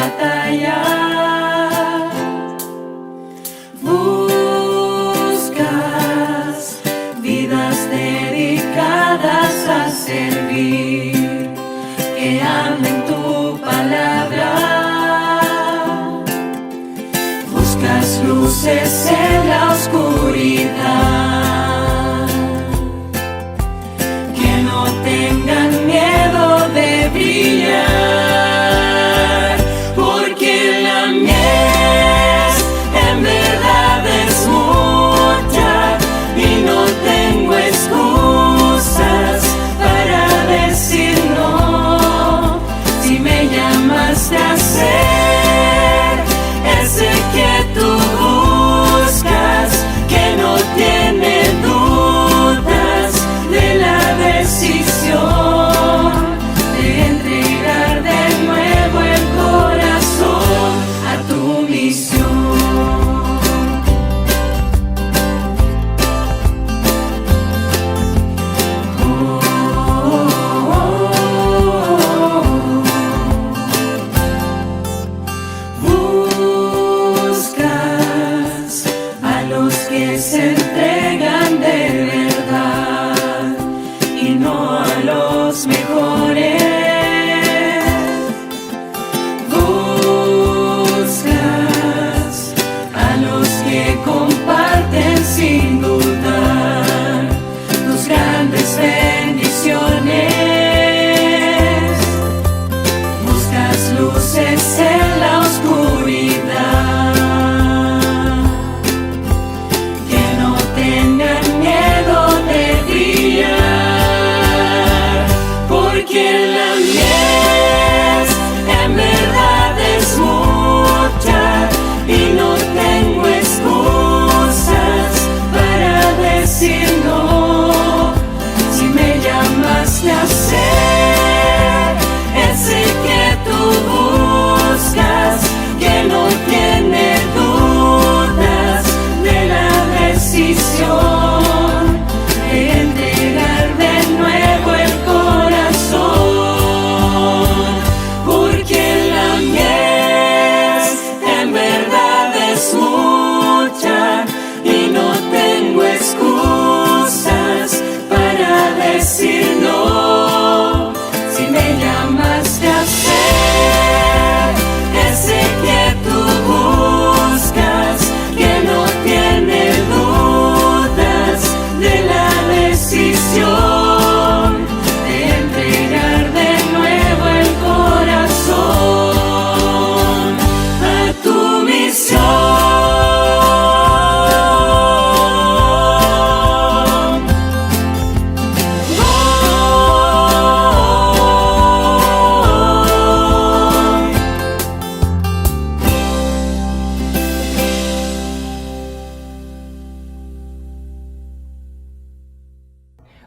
batallar. Buscas vidas dedicadas a servir, que amen tu palabra. Buscas luces en la oscuridad, que no tengan miedo de brillar, porque la mies en verdad es mucha y no tengo excusas para decir no. Si me llamaste a ser ese que tú buscas, que no tiene dudas de la decisión de entregar de nuevo el corazón a tu misión. Buscas a los que se entregan de verdad y no a los mejores. Buscas a los que comparten sin dudar tus grandes bendiciones. Buscas luces en la oscuridad, que no tengan miedo de brillar, porque la mies en verdad es mucha y no tengo excusas para decir no. Si me llamaste a ser ese que tú buscas, que no tiene dudas de la decisión de entregar de nuevo el corazón, porque la mies en verdad es mucha y no tengo excusas para decir no. Si me llamaste a ser ese que tú buscas, que no tiene dudas de la decisión de entregar de nuevo el corazón a tu misión.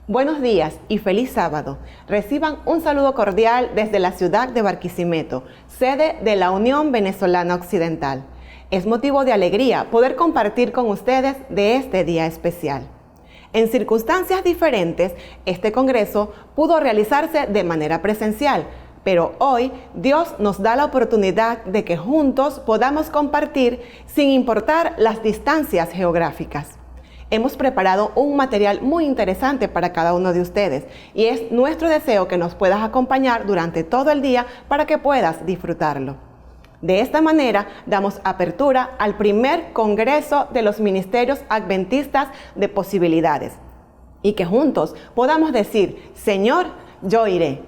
Buenos días y feliz sábado. Reciban un saludo cordial desde la ciudad de Barquisimeto, sede de la Unión Venezolana Occidental. Es motivo de alegría poder compartir con ustedes de este día especial. En circunstancias diferentes, este congreso pudo realizarse de manera presencial, pero hoy Dios nos da la oportunidad de que juntos podamos compartir sin importar las distancias geográficas. Hemos preparado un material muy interesante para cada uno de ustedes y es nuestro deseo que nos puedas acompañar durante todo el día para que puedas disfrutarlo. De esta manera damos apertura al primer Congreso de los Ministerios Adventistas de Posibilidades y que juntos podamos decir: Señor, yo iré.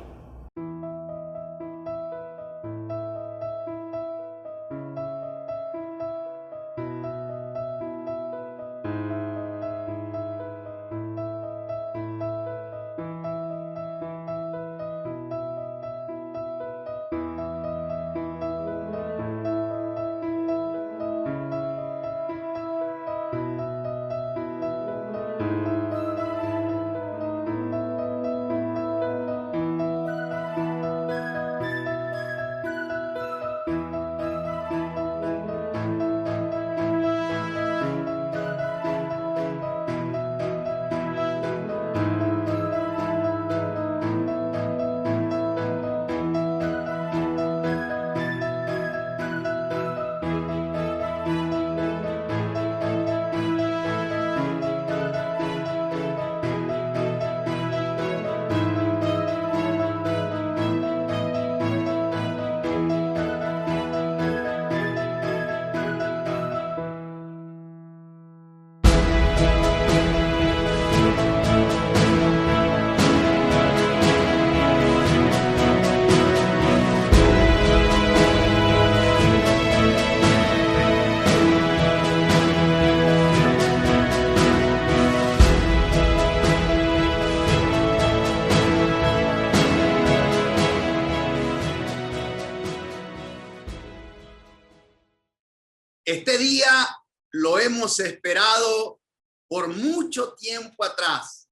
Este día lo hemos esperado por mucho tiempo atrás.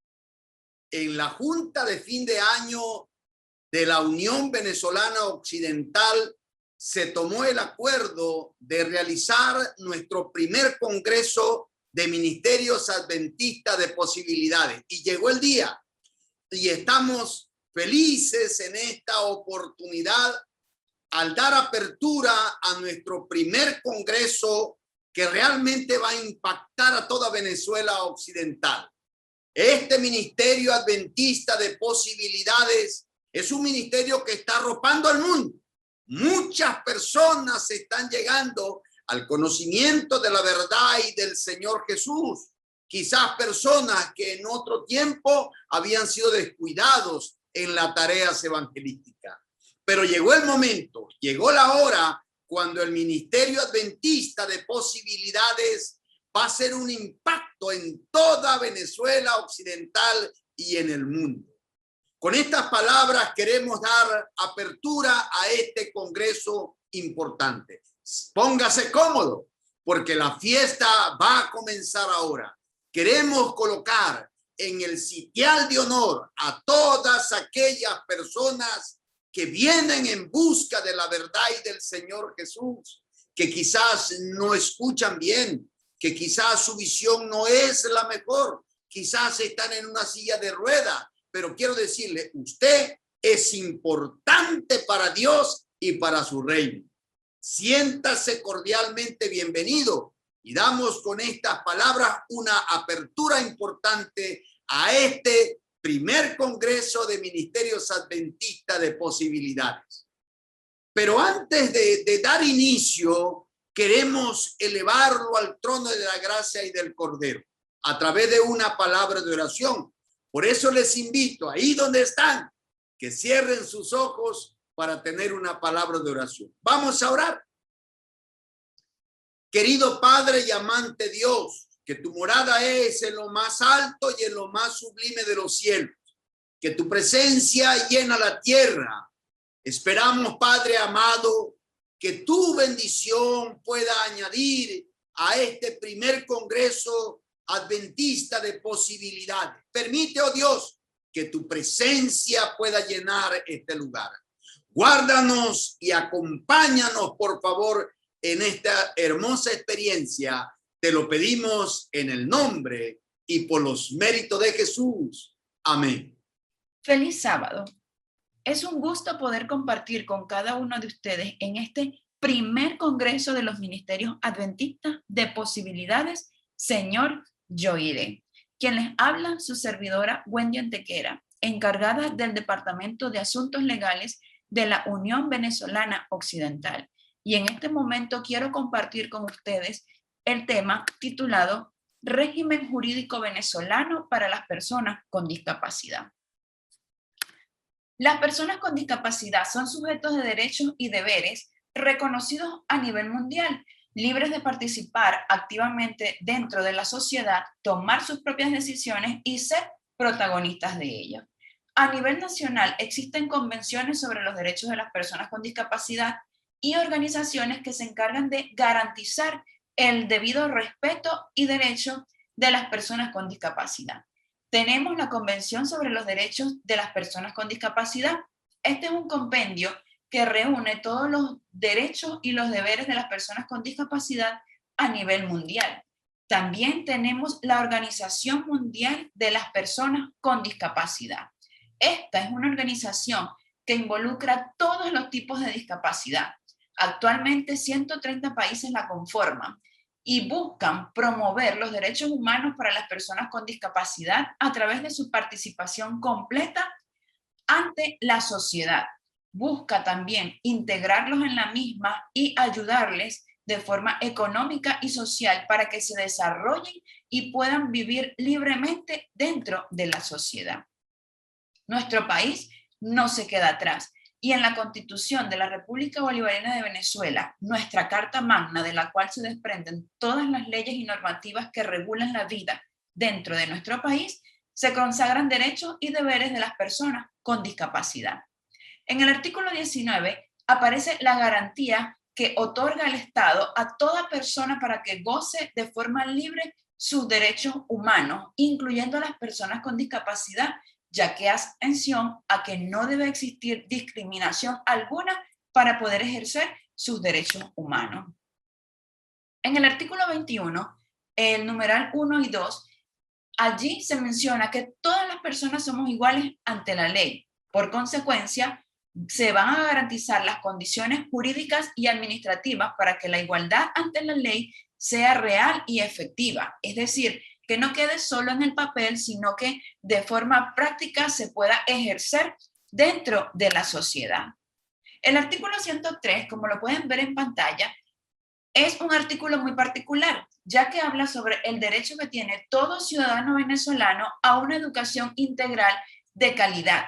En la Junta de fin de año de la Unión Venezolana Occidental se tomó el acuerdo de realizar nuestro primer congreso de ministerios adventistas de posibilidades. Y llegó el día y estamos felices en esta oportunidad al dar apertura a nuestro primer congreso que realmente va a impactar a toda Venezuela occidental. Este ministerio adventista de posibilidades es un ministerio que está arropando al mundo. Muchas personas están llegando al conocimiento de la verdad y del Señor Jesús. Quizás personas que en otro tiempo habían sido descuidados en las tareas evangelísticas. Pero llegó el momento, llegó la hora cuando el ministerio adventista de posibilidades va a hacer un impacto en toda Venezuela occidental y en el mundo. Con estas palabras queremos dar apertura a este congreso importante. Póngase cómodo, porque la fiesta va a comenzar ahora. Queremos colocar en el sitial de honor a todas aquellas personas que vienen en busca de la verdad y del Señor Jesús, que quizás no escuchan bien, que quizás su visión no es la mejor, quizás están en una silla de ruedas, pero quiero decirle, usted es importante para Dios y para su reino. Siéntase cordialmente bienvenido y damos con estas palabras una apertura importante a este primer congreso de ministerios adventistas de posibilidades. Pero antes de dar inicio, queremos elevarlo al trono de la gracia y del Cordero a través de una palabra de oración. Por eso les invito, ahí donde están, que cierren sus ojos para tener una palabra de oración. Vamos a orar. Querido Padre y amante Dios, que tu morada es en lo más alto y en lo más sublime de los cielos, que tu presencia llena la tierra. Esperamos, Padre amado, que tu bendición pueda añadir a este primer congreso adventista de posibilidades. Permite, oh Dios, que tu presencia pueda llenar este lugar. Guárdanos y acompáñanos, por favor, en esta hermosa experiencia. Te lo pedimos en el nombre y por los méritos de Jesús. Amén. Feliz sábado. Es un gusto poder compartir con cada uno de ustedes en este primer congreso de los ministerios adventistas de posibilidades. Señor, yo iré. Quien les habla, su servidora Wendy Antequera, encargada del Departamento de Asuntos Legales de la Unión Venezolana Occidental. Y en este momento quiero compartir con ustedes el tema titulado Régimen Jurídico Venezolano para las Personas con Discapacidad. Las personas con discapacidad son sujetos de derechos y deberes reconocidos a nivel mundial, libres de participar activamente dentro de la sociedad, tomar sus propias decisiones y ser protagonistas de ellas. A nivel nacional existen convenciones sobre los derechos de las personas con discapacidad y organizaciones que se encargan de garantizar el debido respeto y derecho de las personas con discapacidad. Tenemos la Convención sobre los Derechos de las Personas con Discapacidad. Este es un compendio que reúne todos los derechos y los deberes de las personas con discapacidad a nivel mundial. También tenemos la Organización Mundial de las Personas con Discapacidad. Esta es una organización que involucra todos los tipos de discapacidad. Actualmente 130 países la conforman y buscan promover los derechos humanos para las personas con discapacidad a través de su participación completa ante la sociedad. Busca también integrarlos en la misma y ayudarles de forma económica y social para que se desarrollen y puedan vivir libremente dentro de la sociedad. Nuestro país no se queda atrás. Y en la Constitución de la República Bolivariana de Venezuela, nuestra Carta Magna, de la cual se desprenden todas las leyes y normativas que regulan la vida dentro de nuestro país, se consagran derechos y deberes de las personas con discapacidad. En el artículo 19 aparece la garantía que otorga el Estado a toda persona para que goce de forma libre sus derechos humanos, incluyendo a las personas con discapacidad, ya que hace mención a que no debe existir discriminación alguna para poder ejercer sus derechos humanos. En el artículo 21, el numeral 1 y 2, allí se menciona que todas las personas somos iguales ante la ley. Por consecuencia, se van a garantizar las condiciones jurídicas y administrativas para que la igualdad ante la ley sea real y efectiva. Es decir, que no quede solo en el papel, sino que de forma práctica se pueda ejercer dentro de la sociedad. El artículo 103, como lo pueden ver en pantalla, es un artículo muy particular, ya que habla sobre el derecho que tiene todo ciudadano venezolano a una educación integral de calidad.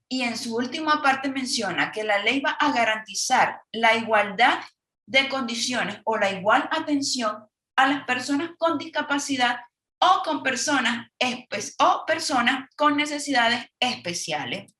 Y en su última parte menciona que la ley va a garantizar la igualdad de condiciones o la igual atención a las personas con discapacidad o con personas con necesidades especiales.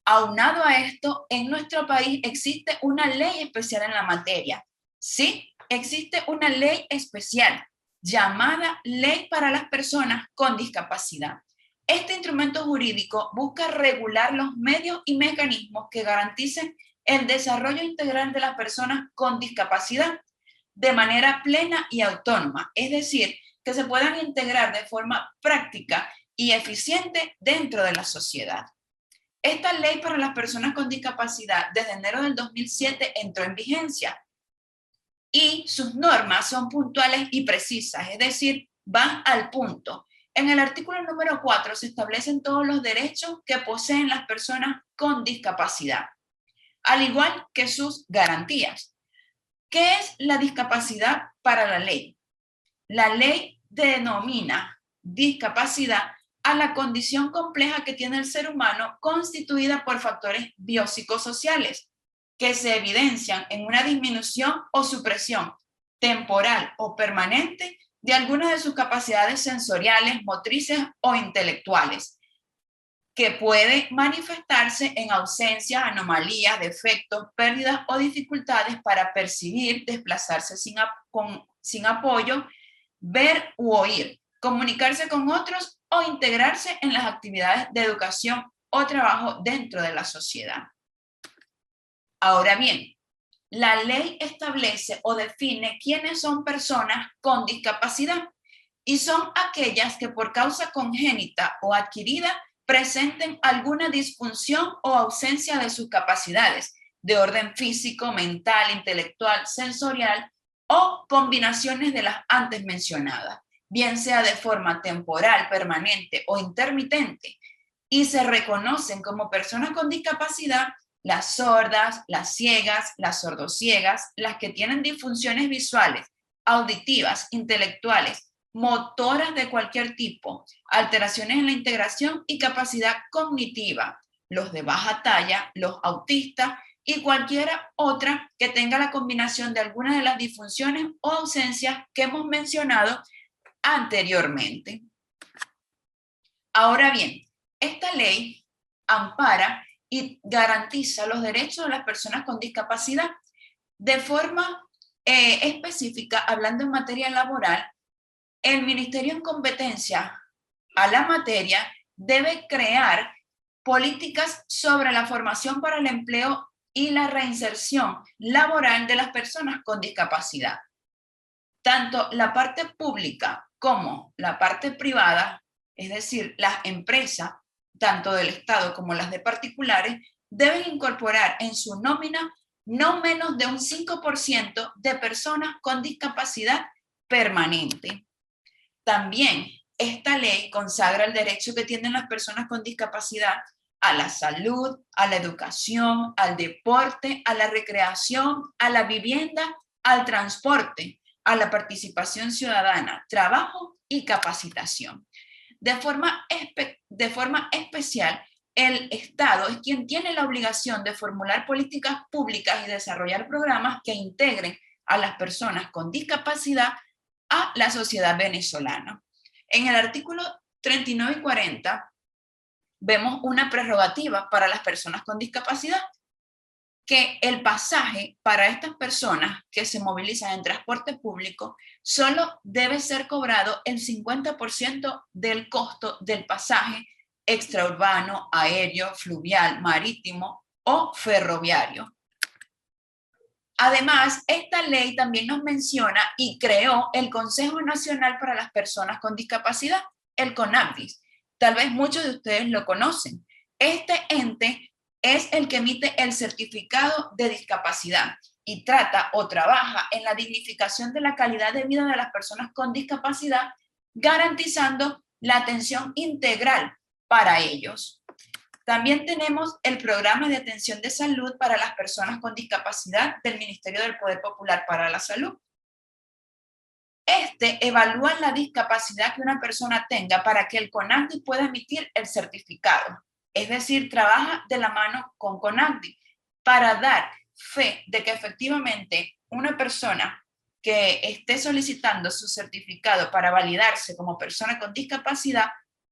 Aunado a esto, en nuestro país existe una ley especial en la materia. Sí, existe una ley especial llamada Ley para las Personas con Discapacidad. Este instrumento jurídico busca regular los medios y mecanismos que garanticen el desarrollo integral de las personas con discapacidad de manera plena y autónoma, es decir, que se puedan integrar de forma práctica y eficiente dentro de la sociedad. Esta ley para las personas con discapacidad desde enero del 2007 entró en vigencia y sus normas son puntuales y precisas, es decir, van al punto. En el artículo número 4 se establecen todos los derechos que poseen las personas con discapacidad, al igual que sus garantías. ¿Qué es la discapacidad para la ley? La ley denomina discapacidad a la condición compleja que tiene el ser humano constituida por factores biopsicosociales que se evidencian en una disminución o supresión temporal o permanente de algunas de sus capacidades sensoriales, motrices o intelectuales, que puede manifestarse en ausencias, anomalías, defectos, pérdidas o dificultades para percibir, desplazarse sin apoyo, ver u oír, comunicarse con otros o integrarse en las actividades de educación o trabajo dentro de la sociedad. Ahora bien, la ley establece o define quiénes son personas con discapacidad y son aquellas que por causa congénita o adquirida presenten alguna disfunción o ausencia de sus capacidades de orden físico, mental, intelectual, sensorial o combinaciones de las antes mencionadas, bien sea de forma temporal, permanente o intermitente, y se reconocen como personas con discapacidad las sordas, las ciegas, las sordociegas, las que tienen disfunciones visuales, auditivas, intelectuales, motoras de cualquier tipo, alteraciones en la integración y capacidad cognitiva, los de baja talla, los autistas y cualquiera otra que tenga la combinación de alguna de las disfunciones o ausencias que hemos mencionado anteriormente. Ahora bien, esta ley ampara y garantiza los derechos de las personas con discapacidad de forma específica, hablando en materia laboral. El ministerio en competencia a la materia debe crear políticas sobre la formación para el empleo y la reinserción laboral de las personas con discapacidad. Tanto la parte pública como la parte privada, es decir, las empresas, tanto del Estado como las de particulares, deben incorporar en su nómina no menos de un 5% de personas con discapacidad permanente. También esta ley consagra el derecho que tienen las personas con discapacidad a la salud, a la educación, al deporte, a la recreación, a la vivienda, al transporte, a la participación ciudadana, trabajo y capacitación. De forma especial, el Estado es quien tiene la obligación de formular políticas públicas y desarrollar programas que integren a las personas con discapacidad a la sociedad venezolana. En el artículo 39 y 40 vemos una prerrogativa para las personas con discapacidad que el pasaje para estas personas que se movilizan en transporte público solo debe ser cobrado el 50% del costo del pasaje extraurbano, aéreo, fluvial, marítimo o ferroviario. Además, esta ley también nos menciona y creó el Consejo Nacional para las Personas con Discapacidad, el CONADIS. Tal vez muchos de ustedes lo conocen. Este ente es el que emite el certificado de discapacidad y trata o trabaja en la dignificación de la calidad de vida de las personas con discapacidad, garantizando la atención integral para ellos. También tenemos el programa de atención de salud para las personas con discapacidad del Ministerio del Poder Popular para la Salud. Este evalúa la discapacidad que una persona tenga para que el CONADI pueda emitir el certificado. Es decir, trabaja de la mano con CONADI para dar fe de que efectivamente una persona que esté solicitando su certificado para validarse como persona con discapacidad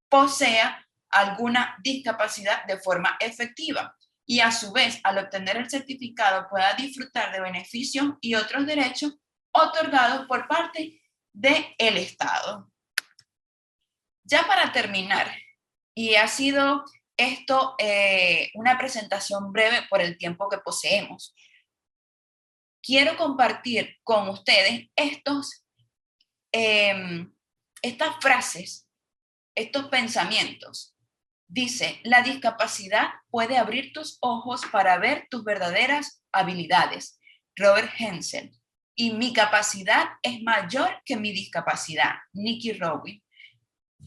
posea alguna discapacidad de forma efectiva y a su vez al obtener el certificado pueda disfrutar de beneficios y otros derechos otorgados por parte del Estado. Ya para terminar, y ha sido esto una presentación breve por el tiempo que poseemos, quiero compartir con ustedes estas frases, estos pensamientos. Dice, la discapacidad puede abrir tus ojos para ver tus verdaderas habilidades. Robert Hensel. Y mi capacidad es mayor que mi discapacidad. Nikki Rowling.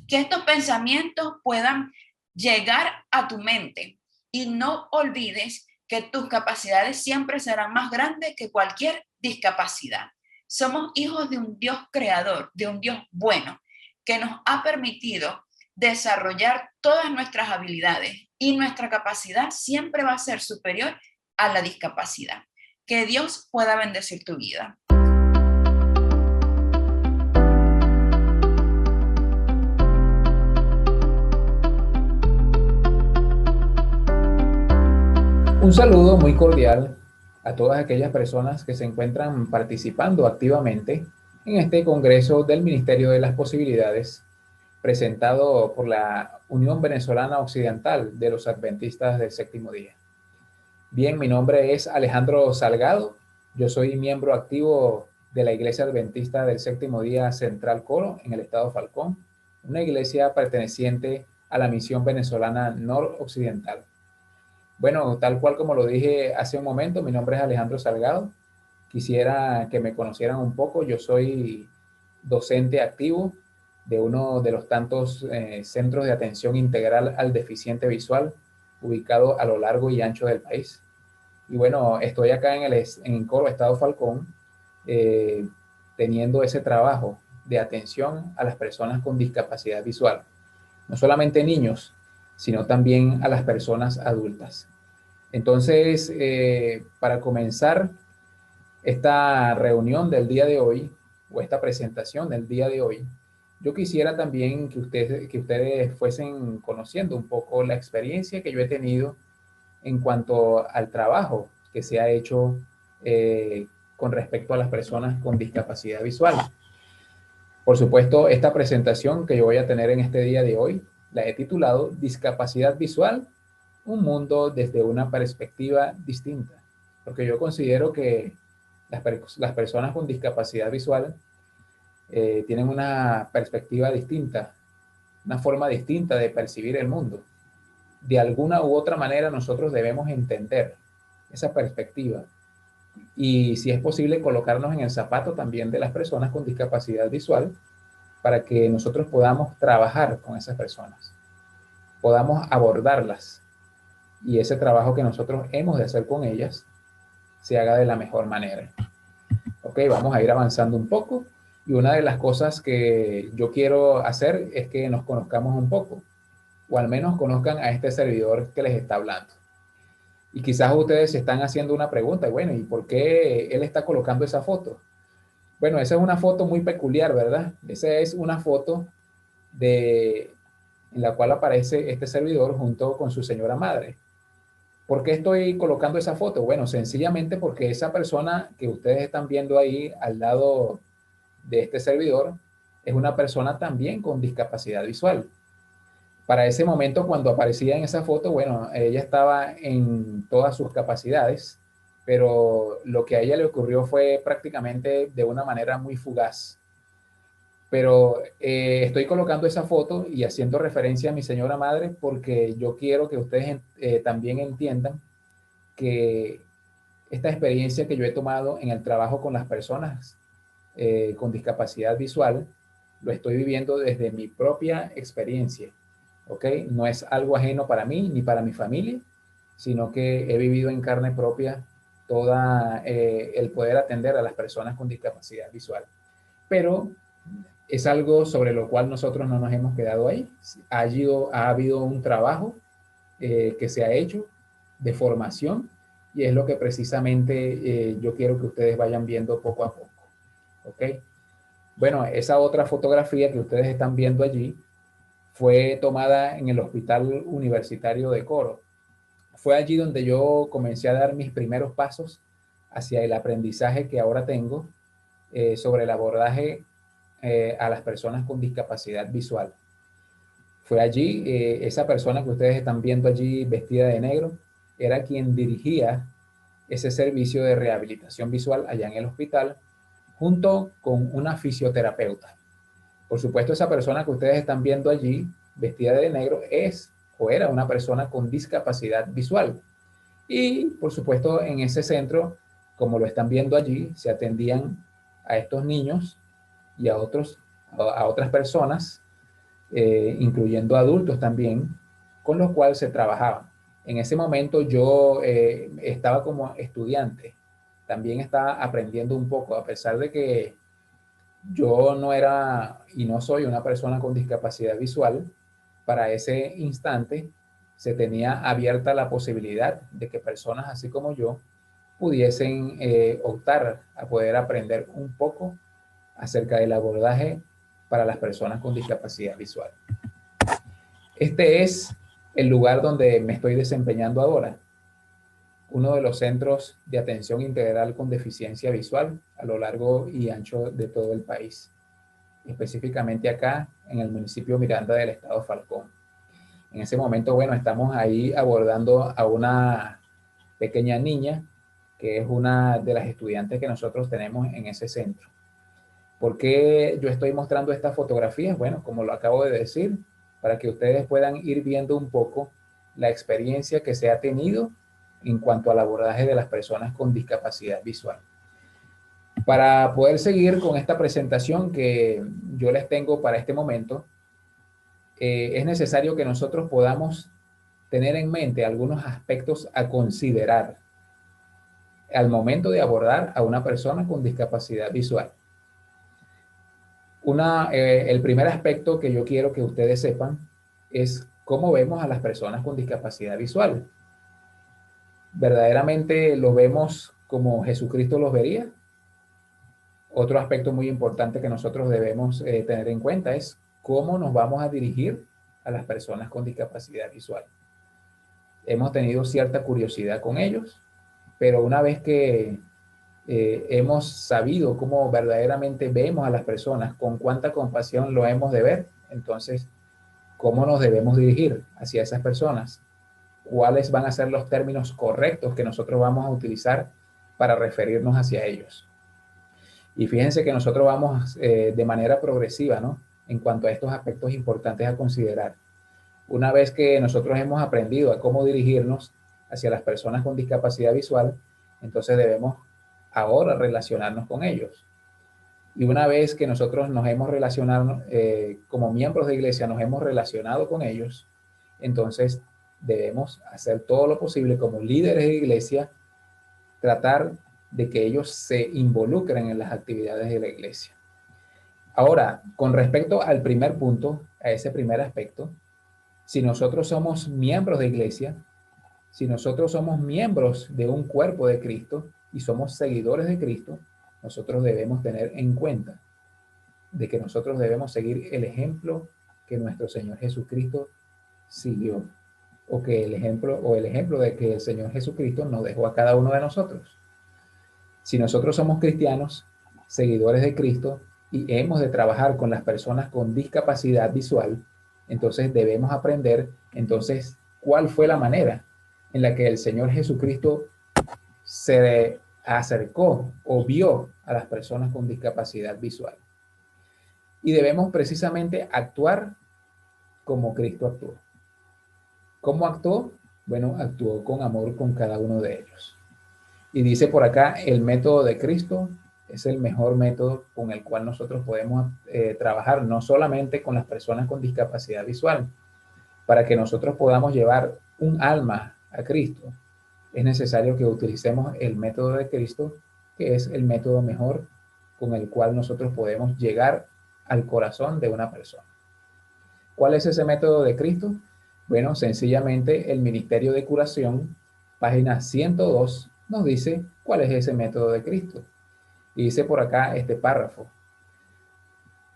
Que estos pensamientos puedan llegar a tu mente y no olvides que tus capacidades siempre serán más grandes que cualquier discapacidad. Somos hijos de un Dios creador, de un Dios bueno, que nos ha permitido desarrollar todas nuestras habilidades y nuestra capacidad siempre va a ser superior a la discapacidad. Que Dios pueda bendecir tu vida. Un saludo muy cordial a todas aquellas personas que se encuentran participando activamente en este Congreso del Ministerio de las Posibilidades, presentado por la Unión Venezolana Occidental de los Adventistas del Séptimo Día. Bien, mi nombre es Alejandro Salgado, yo soy miembro activo de la Iglesia Adventista del Séptimo Día Central Coro en el estado Falcón, una iglesia perteneciente a la Misión Venezolana Noroccidental. Bueno, tal cual como lo dije hace un momento, mi nombre es Alejandro Salgado. Quisiera que me conocieran un poco. Yo soy docente activo de uno de los tantos centros de atención integral al deficiente visual ubicado a lo largo y ancho del país. Y bueno, estoy acá en Coro, estado Falcón, teniendo ese trabajo de atención a las personas con discapacidad visual. No solamente niños, sino también a las personas adultas. Entonces, para comenzar esta reunión del día de hoy, o esta presentación del día de hoy, yo quisiera también que ustedes fuesen conociendo un poco la experiencia que yo he tenido en cuanto al trabajo que se ha hecho con respecto a las personas con discapacidad visual. Por supuesto, esta presentación que yo voy a tener en este día de hoy, la he titulado Discapacidad Visual, un mundo desde una perspectiva distinta, porque yo considero que las personas con discapacidad visual tienen una perspectiva distinta, una forma distinta de percibir el mundo. De alguna u otra manera nosotros debemos entender esa perspectiva y, si es posible, colocarnos en el zapato también de las personas con discapacidad visual para que nosotros podamos trabajar con esas personas, podamos abordarlas y ese trabajo que nosotros hemos de hacer con ellas se haga de la mejor manera. Ok, vamos a ir avanzando un poco y una de las cosas que yo quiero hacer es que nos conozcamos un poco, o al menos conozcan a este servidor que les está hablando. Y quizás ustedes se están haciendo una pregunta, bueno, ¿y por qué él está colocando esa foto? Bueno, esa es una foto muy peculiar, ¿verdad? Esa es una foto en la cual aparece este servidor junto con su señora madre. ¿Por qué estoy colocando esa foto? Bueno, sencillamente porque esa persona que ustedes están viendo ahí al lado de este servidor es una persona también con discapacidad visual. Para ese momento, cuando aparecía en esa foto, bueno, ella estaba en todas sus capacidades, pero lo que a ella le ocurrió fue prácticamente de una manera muy fugaz. Pero estoy colocando esa foto y haciendo referencia a mi señora madre porque yo quiero que ustedes también entiendan que esta experiencia que yo he tomado en el trabajo con las personas con discapacidad visual, lo estoy viviendo desde mi propia experiencia, ¿ok? No es algo ajeno para mí ni para mi familia, sino que he vivido en carne propia toda el poder atender a las personas con discapacidad visual. Pero es algo sobre lo cual nosotros no nos hemos quedado ahí. Ha habido un trabajo que se ha hecho de formación y es lo que precisamente yo quiero que ustedes vayan viendo poco a poco. ¿Ok? Bueno, esa otra fotografía que ustedes están viendo allí fue tomada en el Hospital Universitario de Coro. Fue allí donde yo comencé a dar mis primeros pasos hacia el aprendizaje que ahora tengo sobre el abordaje a las personas con discapacidad visual. Fue allí, esa persona que ustedes están viendo allí vestida de negro, era quien dirigía ese servicio de rehabilitación visual allá en el hospital, junto con una fisioterapeuta. Por supuesto, esa persona que ustedes están viendo allí, vestida de negro, es o era una persona con discapacidad visual. Y, por supuesto, en ese centro, como lo están viendo allí, se atendían a estos niños y a otras personas incluyendo adultos también, con los cuales se trabajaba. En ese momento yo estaba como estudiante, también estaba aprendiendo un poco, a pesar de que yo no era y no soy una persona con discapacidad visual. Para ese instante se tenía abierta la posibilidad de que personas así como yo pudiesen optar a poder aprender un poco acerca del abordaje para las personas con discapacidad visual. Este es el lugar donde me estoy desempeñando ahora, uno de los centros de atención integral con deficiencia visual a lo largo y ancho de todo el país, específicamente acá en el municipio Miranda del estado Falcón. En ese momento, bueno, estamos ahí abordando a una pequeña niña que es una de las estudiantes que nosotros tenemos en ese centro. ¿Por qué yo estoy mostrando estas fotografías? Bueno, como lo acabo de decir, para que ustedes puedan ir viendo un poco la experiencia que se ha tenido en cuanto al abordaje de las personas con discapacidad visual. Para poder seguir con esta presentación que yo les tengo para este momento, es necesario que nosotros podamos tener en mente algunos aspectos a considerar al momento de abordar a una persona con discapacidad visual. El primer aspecto que yo quiero que ustedes sepan es cómo vemos a las personas con discapacidad visual. ¿Verdaderamente lo vemos como Jesucristo los vería? Otro aspecto muy importante que nosotros debemos tener en cuenta es cómo nos vamos a dirigir a las personas con discapacidad visual. Hemos tenido cierta curiosidad con ellos, pero una vez que hemos sabido cómo verdaderamente vemos a las personas, con cuánta compasión lo hemos de ver, entonces, ¿cómo nos debemos dirigir hacia esas personas? ¿Cuáles van a ser los términos correctos que nosotros vamos a utilizar para referirnos hacia ellos? Y fíjense que nosotros vamos de manera progresiva, ¿no? En cuanto a estos aspectos importantes a considerar. Una vez que nosotros hemos aprendido a cómo dirigirnos hacia las personas con discapacidad visual, entonces debemos ahora relacionarnos con ellos. Y una vez que nosotros nos hemos relacionado, como miembros de iglesia, nos hemos relacionado con ellos, entonces debemos hacer todo lo posible como líderes de iglesia, tratar de que ellos se involucren en las actividades de la iglesia. Ahora, con respecto al primer punto, a ese primer aspecto, si nosotros somos miembros de iglesia, si nosotros somos miembros de un cuerpo de Cristo y somos seguidores de Cristo, nosotros debemos tener en cuenta de que nosotros debemos seguir el ejemplo que nuestro Señor Jesucristo siguió. o que el ejemplo de que el Señor Jesucristo nos dejó a cada uno de nosotros. Si nosotros somos cristianos, seguidores de Cristo, y hemos de trabajar con las personas con discapacidad visual, entonces debemos aprender entonces cuál fue la manera en la que el Señor Jesucristo se acercó o vio a las personas con discapacidad visual. Y debemos precisamente actuar como Cristo actuó. ¿Cómo actuó? Bueno, actuó con amor con cada uno de ellos. Y dice por acá, el método de Cristo es el mejor método con el cual nosotros podemos trabajar, no solamente con las personas con discapacidad visual. Para que nosotros podamos llevar un alma a Cristo, es necesario que utilicemos el método de Cristo, que es el método mejor con el cual nosotros podemos llegar al corazón de una persona. ¿Cuál es ese método de Cristo? Bueno, sencillamente el Ministerio de Curación, página 102, nos dice cuál es ese método de Cristo. Y dice por acá este párrafo: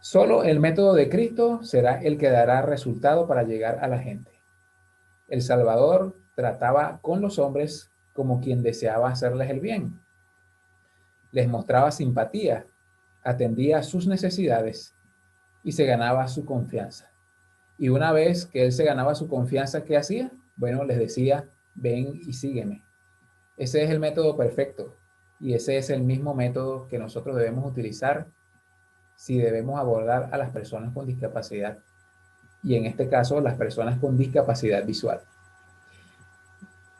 solo el método de Cristo será el que dará resultado para llegar a la gente. El Salvador trataba con los hombres como quien deseaba hacerles el bien. Les mostraba simpatía, atendía sus necesidades y se ganaba su confianza. Y una vez que él se ganaba su confianza, ¿qué hacía? Bueno, les decía, ven y sígueme. Ese es el método perfecto y ese es el mismo método que nosotros debemos utilizar si debemos abordar a las personas con discapacidad, y en este caso las personas con discapacidad visual.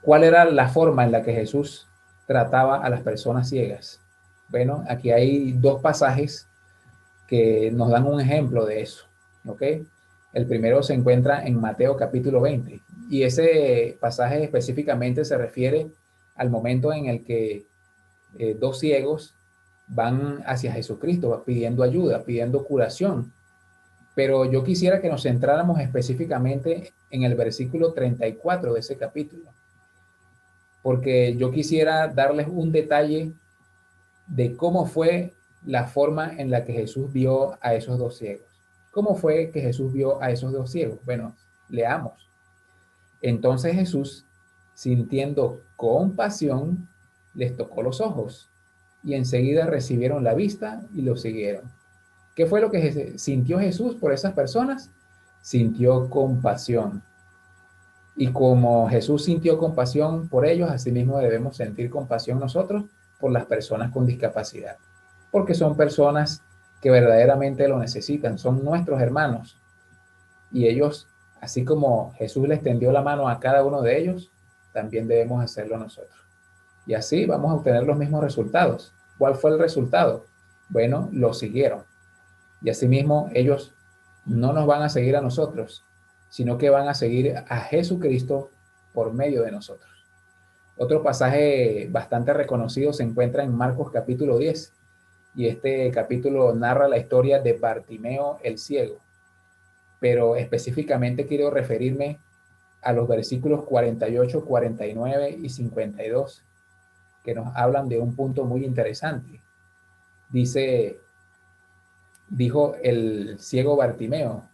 ¿Cuál era la forma en la que Jesús trataba a las personas ciegas? Bueno, aquí hay dos pasajes que nos dan un ejemplo de eso, ¿ok? El primero se encuentra en Mateo capítulo 20 y ese pasaje específicamente se refiere al momento en el que dos ciegos van hacia Jesucristo pidiendo ayuda, pidiendo curación. Pero yo quisiera que nos centráramos específicamente en el versículo 34 de ese capítulo, porque yo quisiera darles un detalle de cómo fue la forma en la que Jesús vio a esos dos ciegos. ¿Cómo fue que Jesús vio a esos dos ciegos? Bueno, leamos. Entonces Jesús, sintiendo compasión, les tocó los ojos y enseguida recibieron la vista y lo siguieron. ¿Qué fue lo que sintió Jesús por esas personas? Sintió compasión. Y como Jesús sintió compasión por ellos, asimismo debemos sentir compasión nosotros por las personas con discapacidad, porque son personas que verdaderamente lo necesitan, son nuestros hermanos. Y ellos, así como Jesús les tendió la mano a cada uno de ellos, también debemos hacerlo nosotros. Y así vamos a obtener los mismos resultados. ¿Cuál fue el resultado? Bueno, lo siguieron. Y asimismo, ellos no nos van a seguir a nosotros, sino que van a seguir a Jesucristo por medio de nosotros. Otro pasaje bastante reconocido se encuentra en Marcos capítulo 10, y este capítulo narra la historia de Bartimeo el ciego, pero específicamente quiero referirme a los versículos 48, 49 y 52, que nos hablan de un punto muy interesante. Dijo el ciego Bartimeo: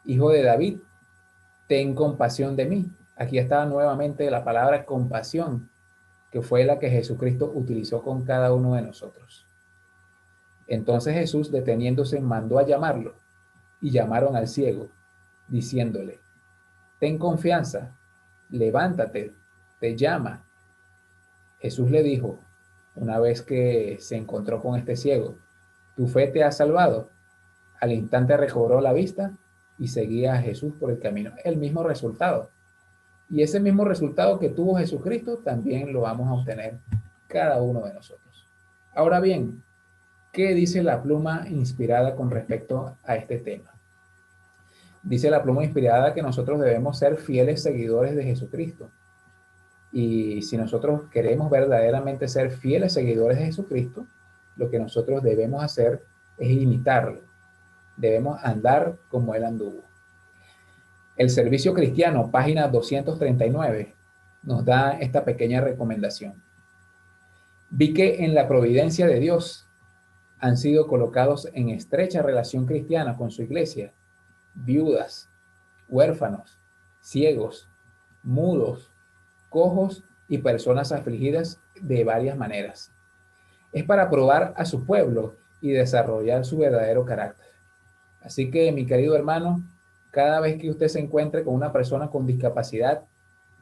hijo de David, ten compasión de mí. Aquí está nuevamente la palabra compasión, que fue la que Jesucristo utilizó con cada uno de nosotros. Entonces Jesús, deteniéndose, mandó a llamarlo, y llamaron al ciego, diciéndole: ten confianza, levántate, te llama. Jesús le dijo, una vez que se encontró con este ciego: tu fe te ha salvado. Al instante recobró la vista y seguía a Jesús por el camino. El mismo resultado. Y ese mismo resultado que tuvo Jesucristo también lo vamos a obtener cada uno de nosotros. Ahora bien, ¿qué dice la pluma inspirada con respecto a este tema? Dice la pluma inspirada que nosotros debemos ser fieles seguidores de Jesucristo. Y si nosotros queremos verdaderamente ser fieles seguidores de Jesucristo, lo que nosotros debemos hacer es imitarlo. Debemos andar como Él anduvo. El Servicio Cristiano, página 239, nos da esta pequeña recomendación. Vi que en la providencia de Dios han sido colocados en estrecha relación cristiana con su iglesia viudas, huérfanos, ciegos, mudos, cojos y personas afligidas de varias maneras. Es para probar a su pueblo y desarrollar su verdadero carácter. Así que, mi querido hermano, cada vez que usted se encuentre con una persona con discapacidad,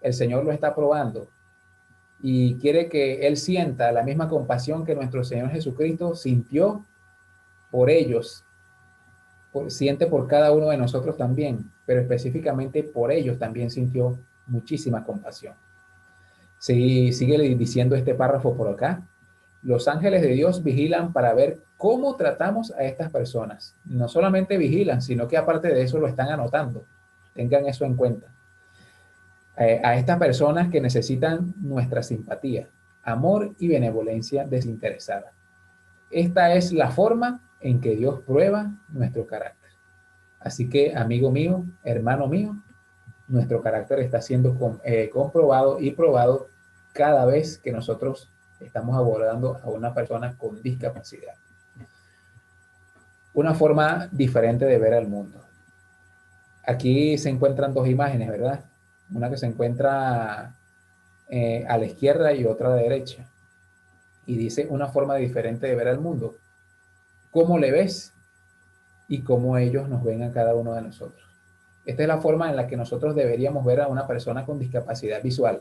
el Señor lo está probando y quiere que él sienta la misma compasión que nuestro Señor Jesucristo sintió por ellos, siente por cada uno de nosotros también, pero específicamente por ellos también sintió muchísima compasión. Sí, sigue diciendo este párrafo por acá. Los ángeles de Dios vigilan para ver cómo tratamos a estas personas. No solamente vigilan, sino que aparte de eso lo están anotando. Tengan eso en cuenta. A estas personas que necesitan nuestra simpatía, amor y benevolencia desinteresada. Esta es la forma en que Dios prueba nuestro carácter. Así que, amigo mío, hermano mío, nuestro carácter está siendo comprobado y probado cada vez que nosotros estamos abordando a una persona con discapacidad. Una forma diferente de ver al mundo. Aquí se encuentran dos imágenes, ¿verdad? Una que se encuentra a la izquierda y otra a la derecha. Y dice una forma diferente de ver al mundo. ¿Cómo le ves? Y cómo ellos nos ven a cada uno de nosotros. Esta es la forma en la que nosotros deberíamos ver a una persona con discapacidad visual.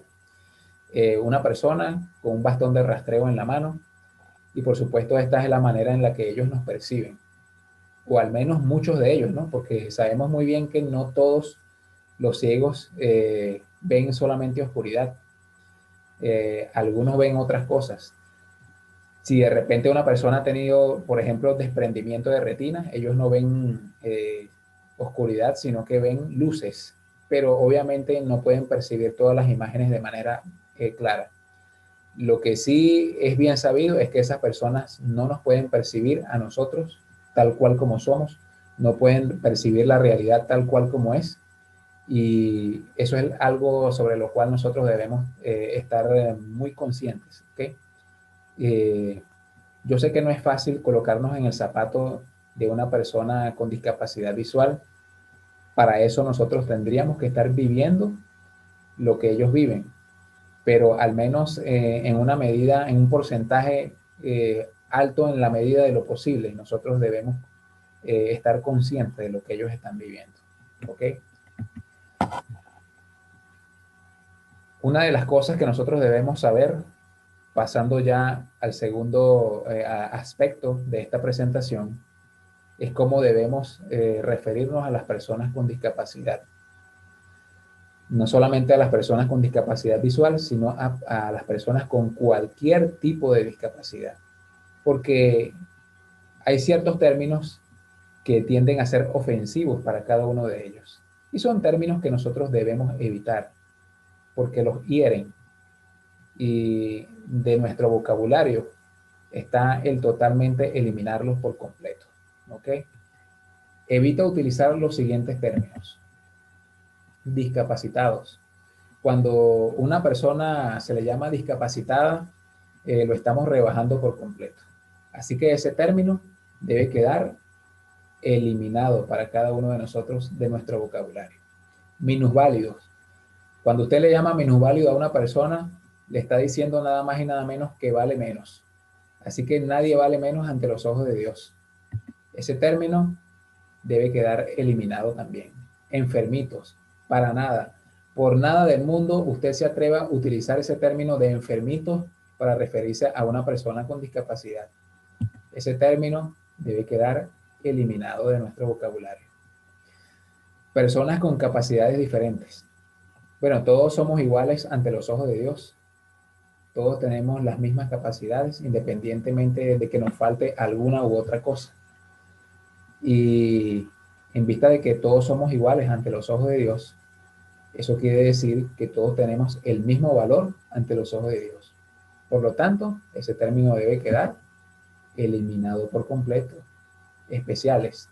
Una persona con un bastón de rastreo en la mano, y por supuesto esta es la manera en la que ellos nos perciben, o al menos muchos de ellos, ¿no? Porque sabemos muy bien que no todos los ciegos ven solamente oscuridad. Algunos ven otras cosas. Si de repente una persona ha tenido, por ejemplo, desprendimiento de retina, ellos no ven oscuridad, sino que ven luces, pero obviamente no pueden percibir todas las imágenes de manera clara. Lo que sí es bien sabido es que esas personas no nos pueden percibir a nosotros tal cual como somos, no pueden percibir la realidad tal cual como es, y eso es algo sobre lo cual nosotros debemos estar muy conscientes, ¿okay? Yo sé que no es fácil colocarnos en el zapato de una persona con discapacidad visual. Para eso nosotros tendríamos que estar viviendo lo que ellos viven, pero al menos en una medida, en un porcentaje alto en la medida de lo posible, nosotros debemos estar conscientes de lo que ellos están viviendo. ¿Ok? Una de las cosas que nosotros debemos saber, pasando ya al segundo aspecto de esta presentación, es cómo debemos referirnos a las personas con discapacidad. No solamente a las personas con discapacidad visual, sino a las personas con cualquier tipo de discapacidad. Porque hay ciertos términos que tienden a ser ofensivos para cada uno de ellos. Y son términos que nosotros debemos evitar, porque los hieren. Y de nuestro vocabulario está el totalmente eliminarlos por completo. ¿Ok? Evita utilizar los siguientes términos. Discapacitados. Cuando una persona se le llama discapacitada, lo estamos rebajando por completo. Así que ese término debe quedar eliminado para cada uno de nosotros de nuestro vocabulario. Minusválidos. Cuando usted le llama minusválido a una persona, le está diciendo nada más y nada menos que vale menos. Así que nadie vale menos ante los ojos de Dios. Ese término debe quedar eliminado también. Enfermitos. Para nada. Por nada del mundo usted se atreva a utilizar ese término de enfermitos para referirse a una persona con discapacidad. Ese término debe quedar eliminado de nuestro vocabulario. Personas con capacidades diferentes. Bueno, todos somos iguales ante los ojos de Dios. Todos tenemos las mismas capacidades, independientemente de que nos falte alguna u otra cosa. Y en vista de que todos somos iguales ante los ojos de Dios, eso quiere decir que todos tenemos el mismo valor ante los ojos de Dios. Por lo tanto, ese término debe quedar eliminado por completo. Especiales.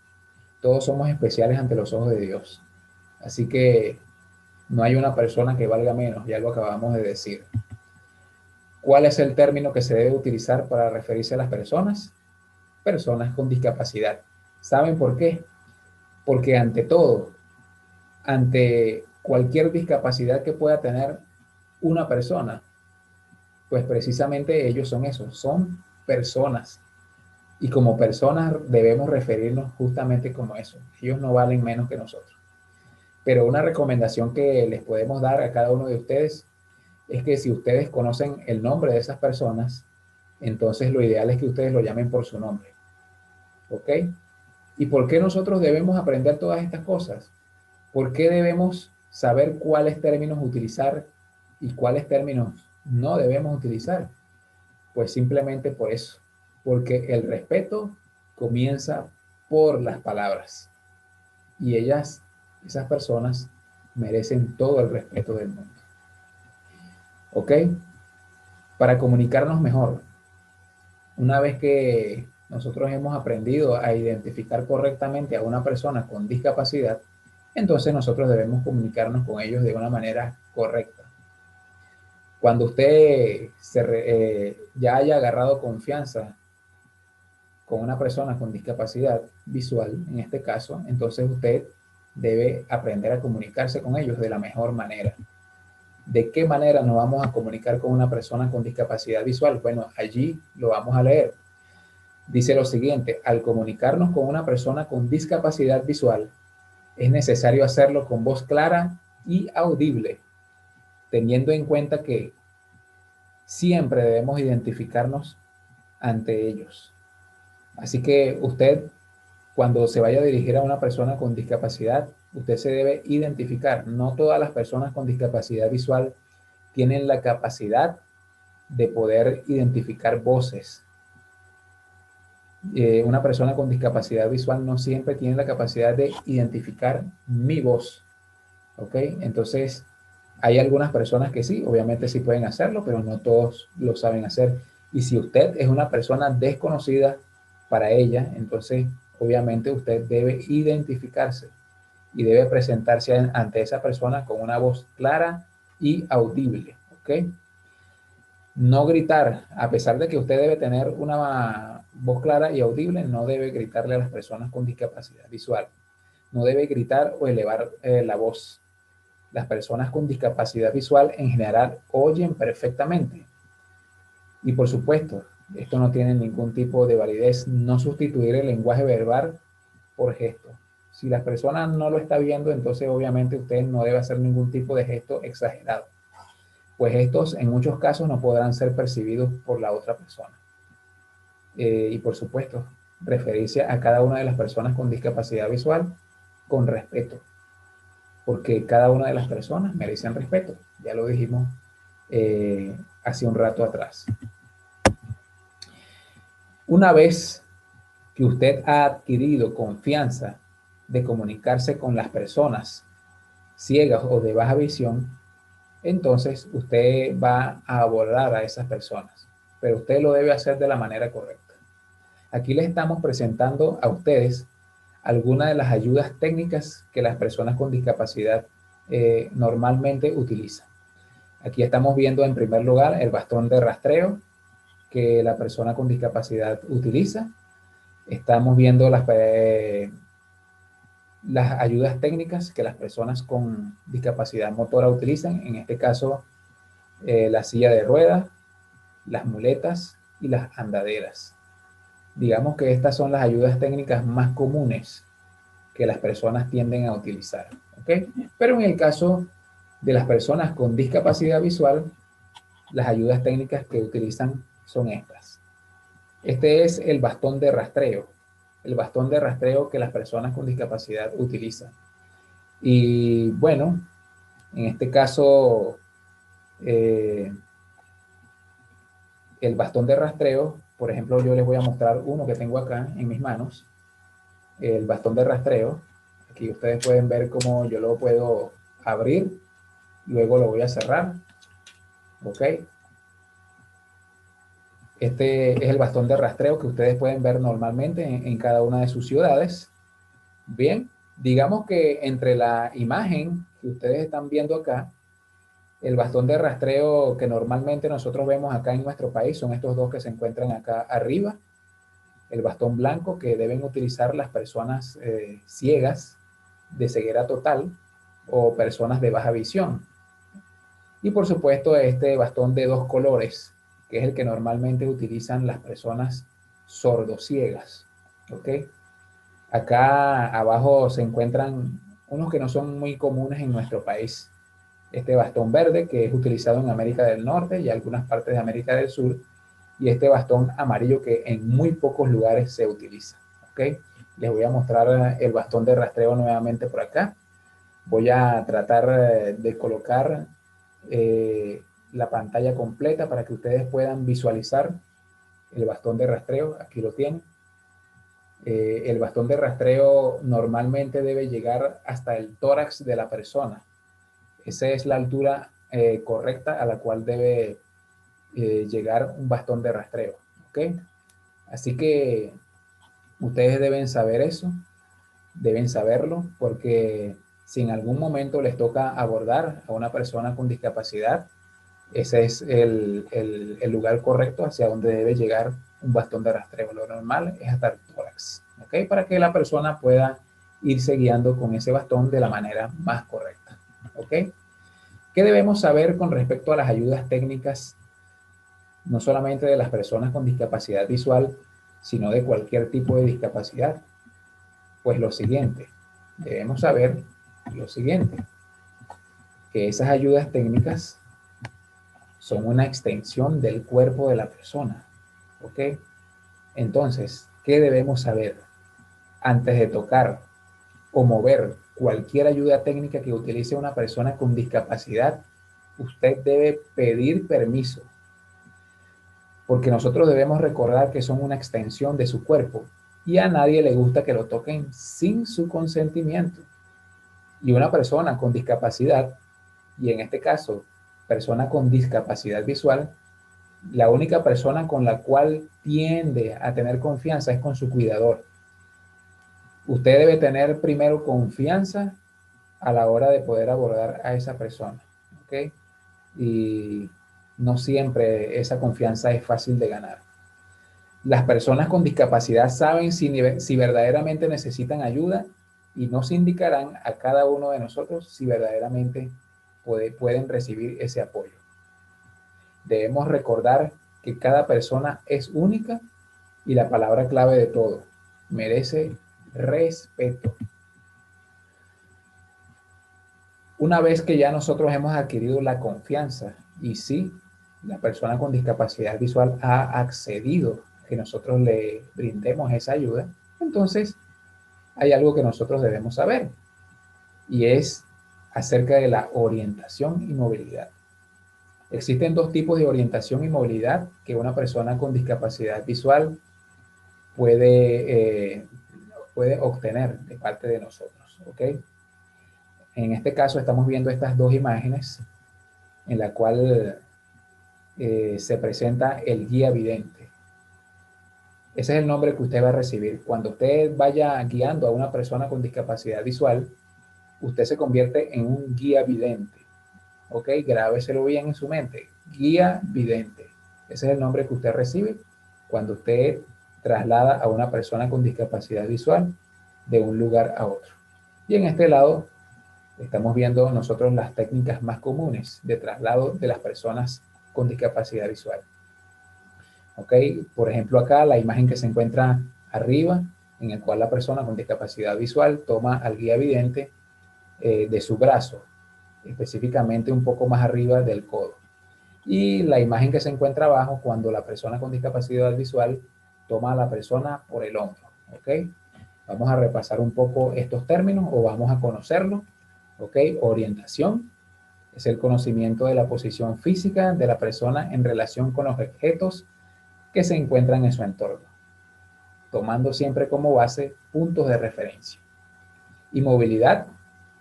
Todos somos especiales ante los ojos de Dios. Así que no hay una persona que valga menos, ya lo acabamos de decir. ¿Cuál es el término que se debe utilizar para referirse a las personas? Personas con discapacidad. ¿Saben por qué? Porque ante todo, ante cualquier discapacidad que pueda tener una persona, pues precisamente ellos son eso, son personas. Y como personas debemos referirnos justamente como eso. Ellos no valen menos que nosotros. Pero una recomendación que les podemos dar a cada uno de ustedes es que si ustedes conocen el nombre de esas personas, entonces lo ideal es que ustedes lo llamen por su nombre. ¿Ok? ¿Y por qué nosotros debemos aprender todas estas cosas? ¿Por qué debemos saber cuáles términos utilizar y cuáles términos no debemos utilizar? Pues simplemente por eso, porque el respeto comienza por las palabras y esas personas, merecen todo el respeto del mundo. ¿Ok? Para comunicarnos mejor, una vez que nosotros hemos aprendido a identificar correctamente a una persona con discapacidad, entonces nosotros debemos comunicarnos con ellos de una manera correcta. Cuando usted ya haya agarrado confianza con una persona con discapacidad visual, en este caso, entonces usted debe aprender a comunicarse con ellos de la mejor manera. ¿De qué manera nos vamos a comunicar con una persona con discapacidad visual? Bueno, allí lo vamos a leer. Dice lo siguiente: al comunicarnos con una persona con discapacidad visual, es necesario hacerlo con voz clara y audible, teniendo en cuenta que siempre debemos identificarnos ante ellos. Así que usted, cuando se vaya a dirigir a una persona con discapacidad, usted se debe identificar. No todas las personas con discapacidad visual tienen la capacidad de poder identificar voces. Una persona con discapacidad visual no siempre tiene la capacidad de identificar mi voz. ¿Ok? Entonces, hay algunas personas que sí, obviamente sí pueden hacerlo, pero no todos lo saben hacer. Y si usted es una persona desconocida para ella, entonces obviamente usted debe identificarse y debe presentarse ante esa persona con una voz clara y audible. ¿Ok? No gritar, a pesar de que usted debe tener una voz clara y audible, no debe gritarle a las personas con discapacidad visual. No debe gritar o elevar la voz. Las personas con discapacidad visual en general oyen perfectamente. Y por supuesto, esto no tiene ningún tipo de validez, no sustituir el lenguaje verbal por gesto. Si la persona no lo está viendo, entonces obviamente usted no debe hacer ningún tipo de gesto exagerado, pues estos en muchos casos no podrán ser percibidos por la otra persona. Y por supuesto, referirse a cada una de las personas con discapacidad visual con respeto, porque cada una de las personas merecen respeto. Ya lo dijimos hace un rato atrás. Una vez que usted ha adquirido confianza de comunicarse con las personas ciegas o de baja visión, entonces usted va a abordar a esas personas, pero usted lo debe hacer de la manera correcta. Aquí les estamos presentando a ustedes algunas de las ayudas técnicas que las personas con discapacidad normalmente utilizan. Aquí estamos viendo en primer lugar el bastón de rastreo que la persona con discapacidad utiliza. Estamos viendo las ayudas técnicas que las personas con discapacidad motora utilizan, en este caso la silla de ruedas, las muletas y las andaderas. Digamos que estas son las ayudas técnicas más comunes que las personas tienden a utilizar, ¿ok? Pero en el caso de las personas con discapacidad visual, las ayudas técnicas que utilizan son estas. Este es el bastón de rastreo que las personas con discapacidad utilizan. Y bueno, en este caso, el bastón de rastreo, por ejemplo, yo les voy a mostrar uno que tengo acá en mis manos. El bastón de rastreo, aquí ustedes pueden ver cómo yo lo puedo abrir, luego lo voy a cerrar. ¿Ok? Este es el bastón de rastreo que ustedes pueden ver normalmente en cada una de sus ciudades. Bien, digamos que entre la imagen que ustedes están viendo acá, el bastón de rastreo que normalmente nosotros vemos acá en nuestro país son estos dos que se encuentran acá arriba. El bastón blanco que deben utilizar las personas ciegas de ceguera total. o personas de baja visión. Y por supuesto este bastón de 2 colores, que es el que normalmente utilizan las personas sordociegas. ¿Ok? Acá abajo se encuentran unos que no son muy comunes en nuestro país. Este bastón verde, que es utilizado en América del Norte y algunas partes de América del Sur, y este bastón amarillo que en muy pocos lugares se utiliza. ¿Ok? Les voy a mostrar el bastón de rastreo nuevamente por acá. Voy a tratar de colocar la pantalla completa para que ustedes puedan visualizar el bastón de rastreo. Aquí lo tienen. El bastón de rastreo normalmente debe llegar hasta el tórax de la persona. Esa es la altura correcta a la cual debe llegar un bastón de rastreo. ¿Ok? Así que ustedes deben saber eso, deben saberlo, porque si en algún momento les toca abordar a una persona con discapacidad, ese es el lugar correcto hacia donde debe llegar un bastón de rastreo. Lo normal es hasta el tórax, ¿ok? Para que la persona pueda irse guiando con ese bastón de la manera más correcta, ¿ok? ¿Qué debemos saber con respecto a las ayudas técnicas, no solamente de las personas con discapacidad visual, sino de cualquier tipo de discapacidad? Pues lo siguiente, debemos saber lo siguiente, que esas ayudas técnicas son una extensión del cuerpo de la persona, ¿ok? Entonces, ¿qué debemos saber? Antes de tocar o mover cualquier ayuda técnica que utilice una persona con discapacidad, usted debe pedir permiso, porque nosotros debemos recordar que son una extensión de su cuerpo y a nadie le gusta que lo toquen sin su consentimiento. Y una persona con discapacidad, y en este caso, persona con discapacidad visual, la única persona con la cual tiende a tener confianza es con su cuidador. Usted debe tener primero confianza a la hora de poder abordar a esa persona, ¿ok? Y no siempre esa confianza es fácil de ganar. Las personas con discapacidad saben si verdaderamente necesitan ayuda y nos indicarán a cada uno de nosotros si verdaderamente pueden recibir ese apoyo. Debemos recordar que cada persona es única y la palabra clave de todo, merece respeto. Una vez que ya nosotros hemos adquirido la confianza y sí, la persona con discapacidad visual ha accedido a que nosotros le brindemos esa ayuda, entonces hay algo que nosotros debemos saber y es acerca de la orientación y movilidad. Existen dos tipos de orientación y movilidad que una persona con discapacidad visual puede obtener de parte de nosotros, ¿ok? En este caso estamos viendo estas dos imágenes en la cual se presenta el guía vidente. Ese es el nombre que usted va a recibir. Cuando usted vaya guiando a una persona con discapacidad visual, usted se convierte en un guía vidente. ¿Ok? Grábeselo bien en su mente. Guía vidente. Ese es el nombre que usted recibe cuando usted traslada a una persona con discapacidad visual de un lugar a otro. Y en este lado estamos viendo nosotros las técnicas más comunes de traslado de las personas con discapacidad visual. ¿Ok? Por ejemplo, acá la imagen que se encuentra arriba, en el cual la persona con discapacidad visual toma al guía vidente de su brazo, específicamente un poco más arriba del codo. Y la imagen que se encuentra abajo, cuando la persona con discapacidad visual toma a la persona por el hombro. ¿Ok? Vamos a repasar un poco estos términos o vamos a conocerlos. ¿Ok? Orientación es el conocimiento de la posición física de la persona en relación con los objetos que se encuentran en su entorno, tomando siempre como base puntos de referencia. Y movilidad,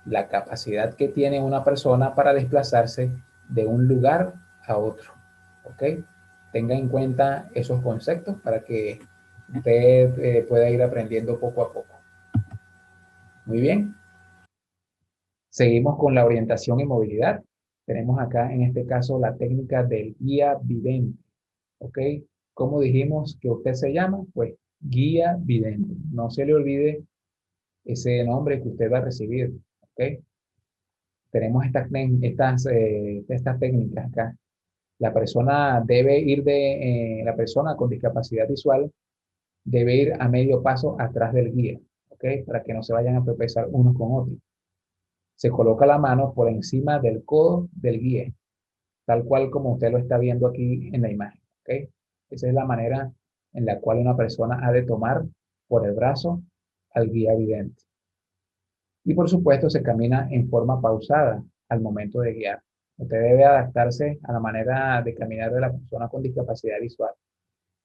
la capacidad que tiene una persona para desplazarse de un lugar a otro. ¿Ok? Tenga en cuenta esos conceptos para que usted pueda ir aprendiendo poco a poco. Muy bien. Seguimos con la orientación y movilidad. Tenemos acá, en este caso, la técnica del guía vidente. ¿Ok? ¿Cómo dijimos que usted se llama? Pues guía vidente. No se le olvide ese nombre que usted va a recibir. ¿Ok? tenemos estas técnicas acá. La persona con discapacidad visual debe ir a medio paso atrás del guía, ¿ok? Para que no se vayan a tropezar unos con otros. Se coloca la mano por encima del codo del guía, tal cual como usted lo está viendo aquí en la imagen, ¿ok? Esa es la manera en la cual una persona ha de tomar por el brazo al guía vidente. Y por supuesto se camina en forma pausada al momento de guiar. Usted debe adaptarse a la manera de caminar de la persona con discapacidad visual.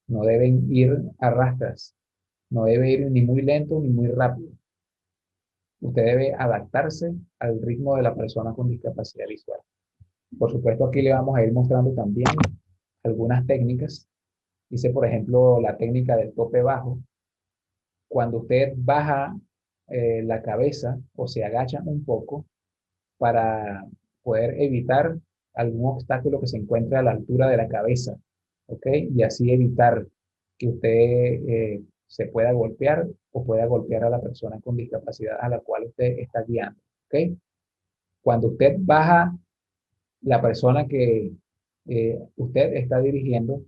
No deben ir a rastras, no debe ir ni muy lento ni muy rápido. Usted debe adaptarse al ritmo de la persona con discapacidad visual. Por supuesto, aquí le vamos a ir mostrando también algunas técnicas. Dice, por ejemplo, la técnica del tope bajo. Cuando usted baja la cabeza o se agacha un poco para poder evitar algún obstáculo que se encuentre a la altura de la cabeza, ¿ok? Y así evitar que usted se pueda golpear o pueda golpear a la persona con discapacidad a la cual usted está guiando, ¿ok? Cuando usted baja, la persona que usted está dirigiendo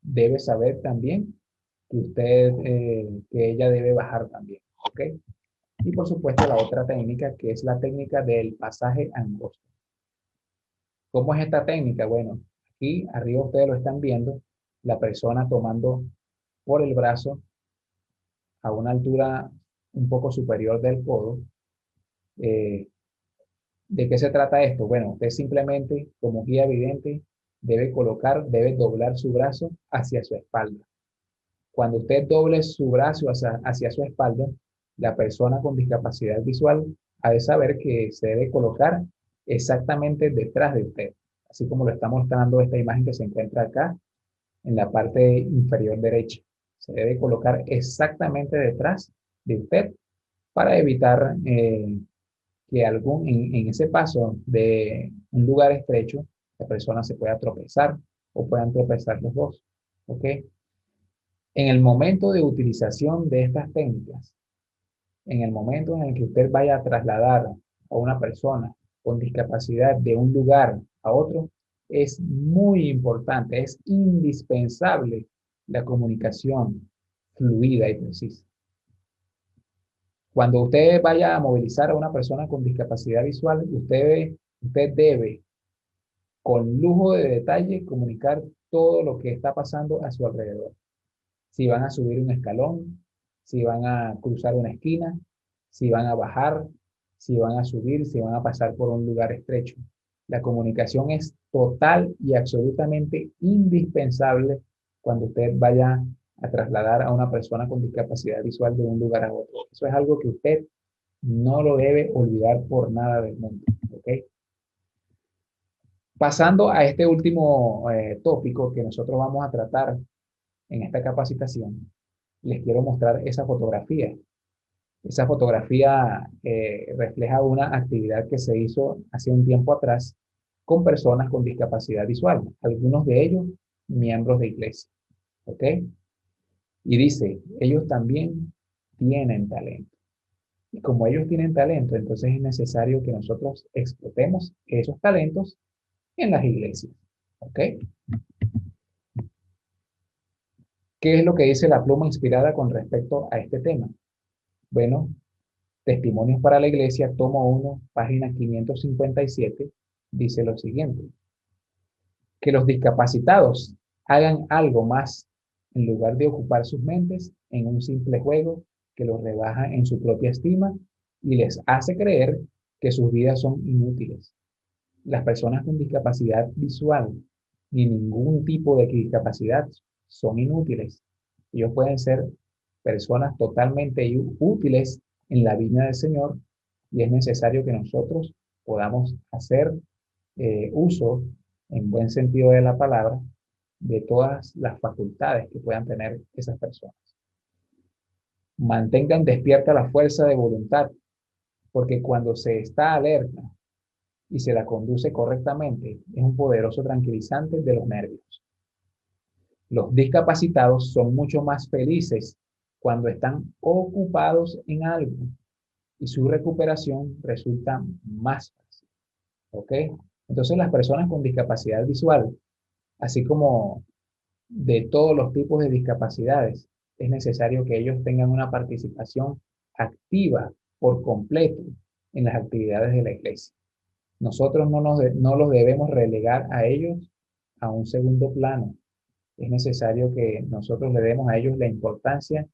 debe saber también que ella debe bajar también, ¿ok? Y por supuesto la otra técnica que es la técnica del pasaje angosto. ¿Cómo es esta técnica? Bueno, aquí arriba ustedes lo están viendo, la persona tomando por el brazo a una altura un poco superior del codo. Eh, ¿De qué se trata esto? Bueno, usted simplemente como guía vidente debe doblar su brazo hacia su espalda. Cuando usted doble su brazo hacia su espalda, la persona con discapacidad visual ha de saber que se debe colocar exactamente detrás de usted, así como lo está mostrando esta imagen que se encuentra acá en la parte inferior derecha. Se debe colocar exactamente detrás de usted para evitar que en ese paso de un lugar estrecho, la persona se pueda tropezar o puedan tropezar los dos. ¿Ok? En el momento de utilización de estas técnicas, en el momento en el que usted vaya a trasladar a una persona con discapacidad de un lugar a otro, es muy importante, es indispensable la comunicación fluida y precisa. Cuando usted vaya a movilizar a una persona con discapacidad visual, usted debe, con lujo de detalle, comunicar todo lo que está pasando a su alrededor. Si van a subir un escalón, si van a cruzar una esquina, si van a bajar, si van a subir, si van a pasar por un lugar estrecho. La comunicación es total y absolutamente indispensable cuando usted vaya a trasladar a una persona con discapacidad visual de un lugar a otro. Eso es algo que usted no lo debe olvidar por nada del mundo. ¿Ok? Pasando a este último tópico que nosotros vamos a tratar en esta capacitación, les quiero mostrar esa fotografía. Esa fotografía refleja una actividad que se hizo hace un tiempo atrás con personas con discapacidad visual, algunos de ellos miembros de iglesia. ¿Ok? Y dice, ellos también tienen talento. Y como ellos tienen talento, entonces es necesario que nosotros explotemos esos talentos en las iglesias. ¿Ok? ¿Qué es lo que dice la pluma inspirada con respecto a este tema? Bueno, Testimonios para la Iglesia, tomo 1, página 557, dice lo siguiente: que los discapacitados hagan algo más en lugar de ocupar sus mentes en un simple juego que los rebaja en su propia estima y les hace creer que sus vidas son inútiles. Las personas con discapacidad visual ni ningún tipo de discapacidad son inútiles. Ellos pueden ser personas totalmente útiles en la viña del Señor y es necesario que nosotros podamos hacer uso, en buen sentido de la palabra, de todas las facultades que puedan tener esas personas. Mantengan despierta la fuerza de voluntad, porque cuando se está alerta y se la conduce correctamente, es un poderoso tranquilizante de los nervios. Los discapacitados son mucho más felices cuando están ocupados en algo y su recuperación resulta más fácil. ¿ok? Entonces las personas con discapacidad visual, así como de todos los tipos de discapacidades, es necesario que ellos tengan una participación activa por completo en las actividades de la iglesia. Nosotros no los debemos relegar a ellos a un segundo plano. Es necesario que nosotros le demos a ellos la importancia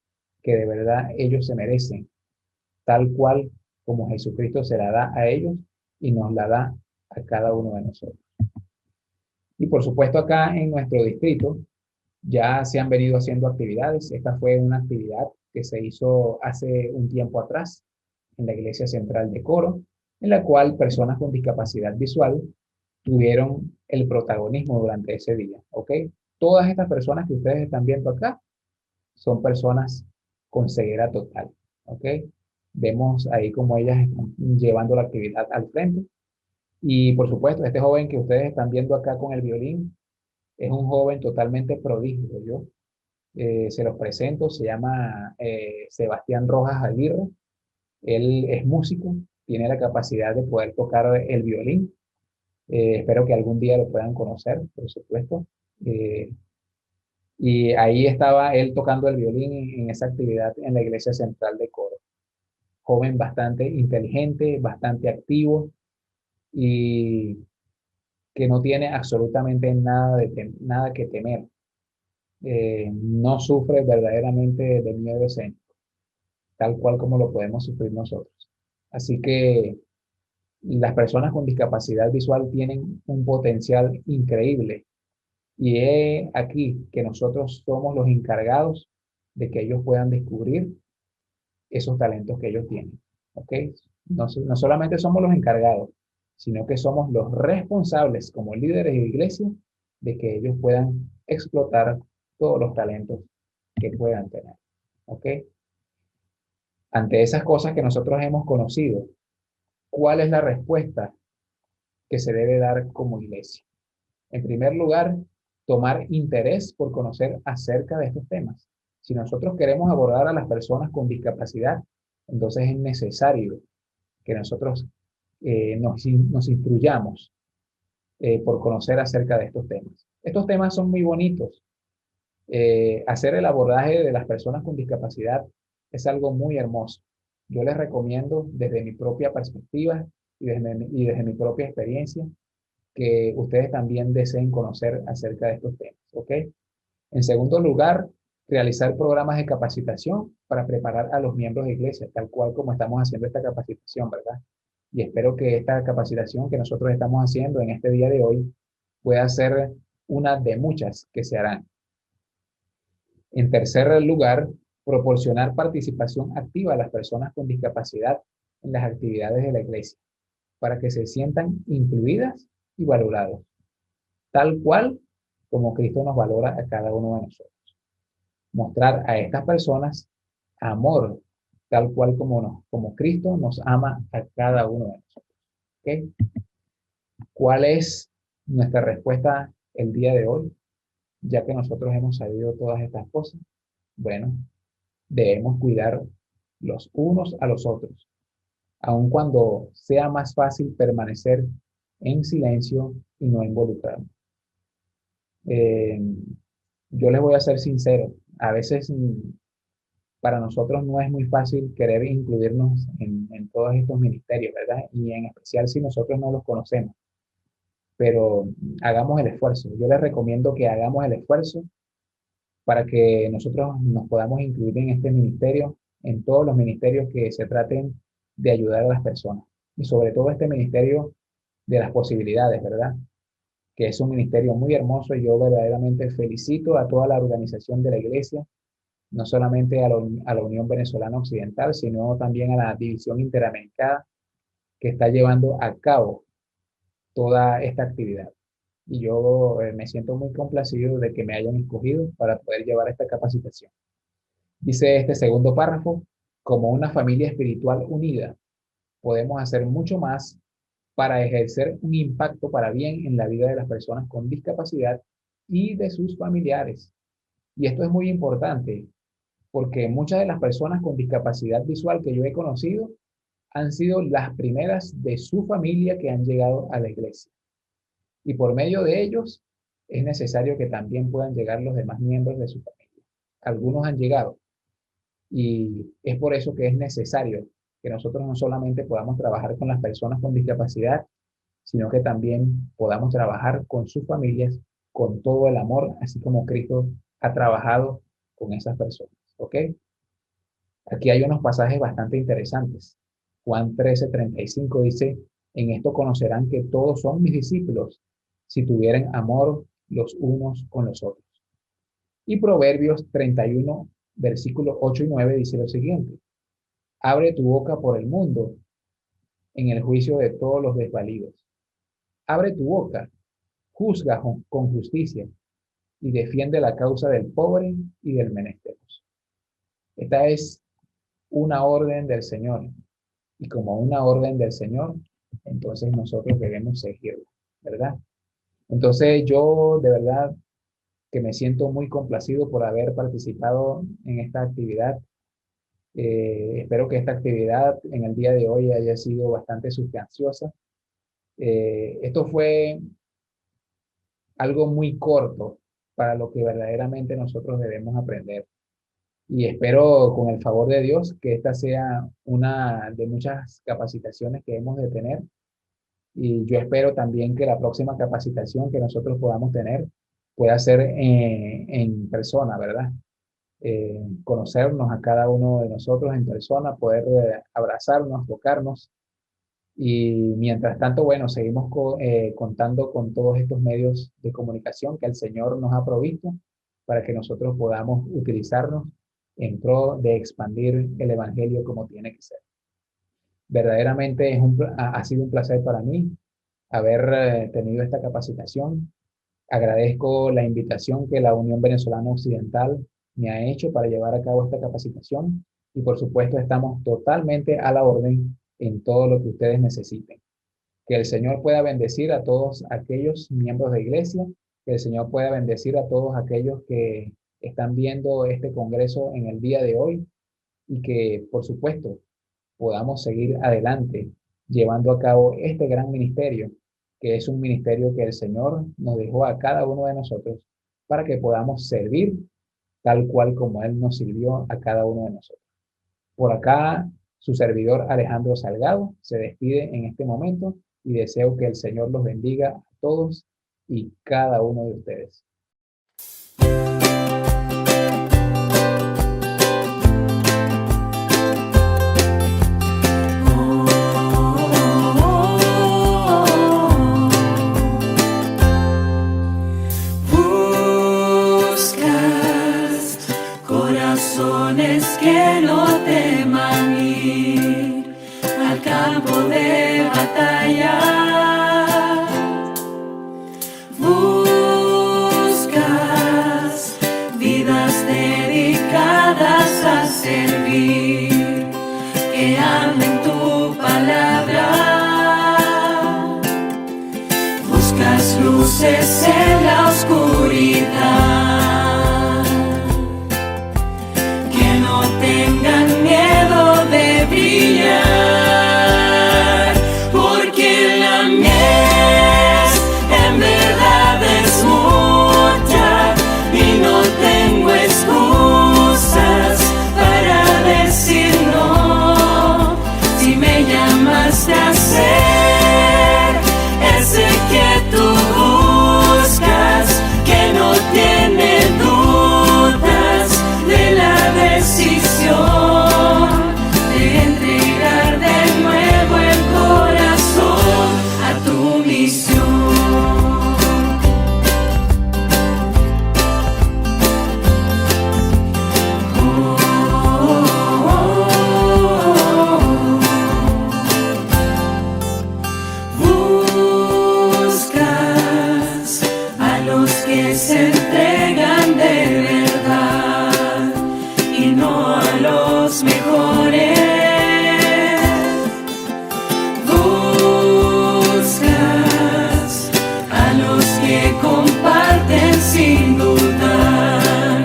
que de verdad ellos se merecen, tal cual como Jesucristo se la da a ellos y nos la da a cada uno de nosotros. Y por supuesto acá en nuestro distrito ya se han venido haciendo actividades. Esta fue una actividad que se hizo hace un tiempo atrás en la Iglesia Central de Coro, en la cual personas con discapacidad visual tuvieron el protagonismo durante ese día, ¿ok? Todas estas personas que ustedes están viendo acá son personas con ceguera total, ¿ok? Vemos ahí cómo ellas están llevando la actividad al frente. Y por supuesto, este joven que ustedes están viendo acá con el violín es un joven totalmente prodigio. Yo se los presento, se llama Sebastián Rojas Aguirre. Él es músico, tiene la capacidad de poder tocar el violín. Espero que algún día lo puedan conocer, por supuesto. Eh, y ahí estaba él tocando el violín en esa actividad en la Iglesia Central de Coro. Joven bastante inteligente, bastante activo y que no tiene absolutamente nada que temer. No sufre verdaderamente de miedo escénico, tal cual como lo podemos sufrir nosotros. Así que las personas con discapacidad visual tienen un potencial increíble y es aquí que nosotros somos los encargados de que ellos puedan descubrir esos talentos que ellos tienen. ¿Ok? No solamente somos los encargados, sino que somos los responsables como líderes de iglesia de que ellos puedan explotar todos los talentos que puedan tener. ¿Ok? Ante esas cosas que nosotros hemos conocido, ¿cuál es la respuesta que se debe dar como iglesia? En primer lugar, tomar interés por conocer acerca de estos temas. Si nosotros queremos abordar a las personas con discapacidad, entonces es necesario que nosotros nos instruyamos por conocer acerca de estos temas. Estos temas son muy bonitos. Hacer el abordaje de las personas con discapacidad es algo muy hermoso. Yo les recomiendo desde mi propia perspectiva y desde mi propia experiencia que ustedes también deseen conocer acerca de estos temas, ¿ok? En segundo lugar, realizar programas de capacitación para preparar a los miembros de iglesia, tal cual como estamos haciendo esta capacitación, ¿verdad? Y espero que esta capacitación que nosotros estamos haciendo en este día de hoy pueda ser una de muchas que se harán. En tercer lugar, proporcionar participación activa a las personas con discapacidad en las actividades de la iglesia, para que se sientan incluidas y valorados, tal cual como Cristo nos valora a cada uno de nosotros. Mostrar a estas personas amor, tal cual como Cristo nos ama a cada uno de nosotros. ¿Okay? ¿Cuál es nuestra respuesta el día de hoy? Ya que nosotros hemos sabido todas estas cosas, bueno, debemos cuidar los unos a los otros, aun cuando sea más fácil permanecer en silencio y no involucrarnos. Yo les voy a ser sincero, a veces para nosotros no es muy fácil querer incluirnos en todos estos ministerios, ¿verdad? Y en especial si nosotros no los conocemos, pero hagamos el esfuerzo. Yo les recomiendo que hagamos el esfuerzo para que nosotros nos podamos incluir en este ministerio, en todos los ministerios que se traten de ayudar a las personas. Y sobre todo este ministerio de las posibilidades, ¿verdad? Que es un ministerio muy hermoso y yo verdaderamente felicito a toda la organización de la iglesia, no solamente a la Unión Venezolana Occidental, sino también a la División Interamericana que está llevando a cabo toda esta actividad. Y yo me siento muy complacido de que me hayan escogido para poder llevar esta capacitación. Dice este segundo párrafo, como una familia espiritual unida, podemos hacer mucho más para ejercer un impacto para bien en la vida de las personas con discapacidad y de sus familiares. Y esto es muy importante porque muchas de las personas con discapacidad visual que yo he conocido han sido las primeras de su familia que han llegado a la iglesia. Y por medio de ellos es necesario que también puedan llegar los demás miembros de su familia. Algunos han llegado y es por eso que es necesario que nosotros no solamente podamos trabajar con las personas con discapacidad, sino que también podamos trabajar con sus familias con todo el amor, así como Cristo ha trabajado con esas personas. ¿Ok? Aquí hay unos pasajes bastante interesantes. Juan 13:35 dice, en esto conocerán que todos son mis discípulos, si tuvieren amor los unos con los otros. Y Proverbios 31, versículos 8 y 9 dice lo siguiente, abre tu boca por el mundo en el juicio de todos los desvalidos. Abre tu boca, juzga con justicia y defiende la causa del pobre y del menesteroso. Esta es una orden del Señor. Y como una orden del Señor, entonces nosotros debemos seguirla, ¿verdad? Entonces yo de verdad que me siento muy complacido por haber participado en esta actividad. Espero que esta actividad en el día de hoy haya sido bastante sustanciosa. Esto fue algo muy corto para lo que verdaderamente nosotros debemos aprender. Y espero, con el favor de Dios, que esta sea una de muchas capacitaciones que hemos de tener. Y yo espero también que la próxima capacitación que nosotros podamos tener pueda ser en persona, ¿verdad? Conocernos a cada uno de nosotros en persona, poder abrazarnos, tocarnos. Y mientras tanto, bueno, seguimos contando con todos estos medios de comunicación que el Señor nos ha provisto para que nosotros podamos utilizarnos en pro de expandir el Evangelio como tiene que ser. Verdaderamente ha sido un placer para mí haber tenido esta capacitación. Agradezco la invitación que la Unión Venezolana Occidental me ha hecho para llevar a cabo esta capacitación y por supuesto estamos totalmente a la orden en todo lo que ustedes necesiten. Que el Señor pueda bendecir a todos aquellos miembros de iglesia, que el Señor pueda bendecir a todos aquellos que están viendo este congreso en el día de hoy y que, por supuesto, podamos seguir adelante llevando a cabo este gran ministerio, que es un ministerio que el Señor nos dejó a cada uno de nosotros para que podamos servir tal cual como Él nos sirvió a cada uno de nosotros. Por acá, su servidor Alejandro Salgado se despide en este momento y deseo que el Señor los bendiga a todos y cada uno de ustedes. Que no teman ir al campo de batalla. Buscas vidas dedicadas a servir, que amen tu palabra. Buscas luces en la oscuridad. Tengan miedo de brillar, porque la mies en verdad es mucha y no tengo excusas para decir no. Si me llamaste a ser ese que tú buscas, que no tiene dudas de la decisión de entregar de nuevo el corazón a tu misión. Buscas a los que se entregan de verdad y no a los mejores. Buscas a los que comparten sin dudar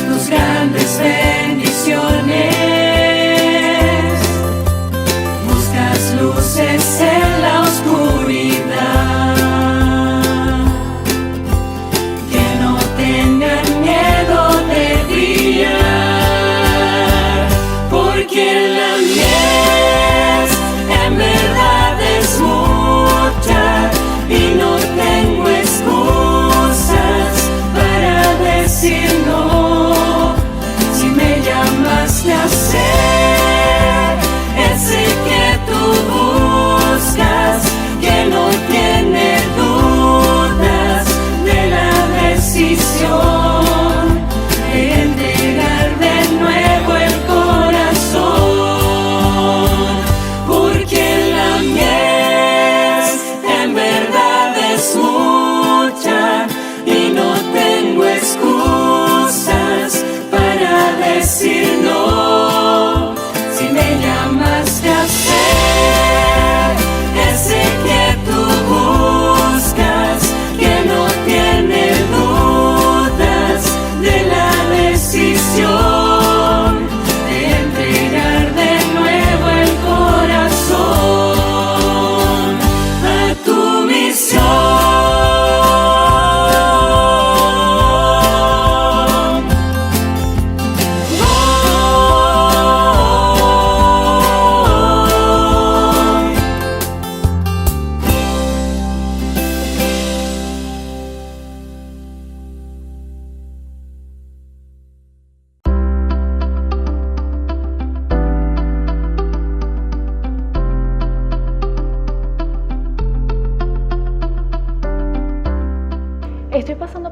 tus grandes bendiciones.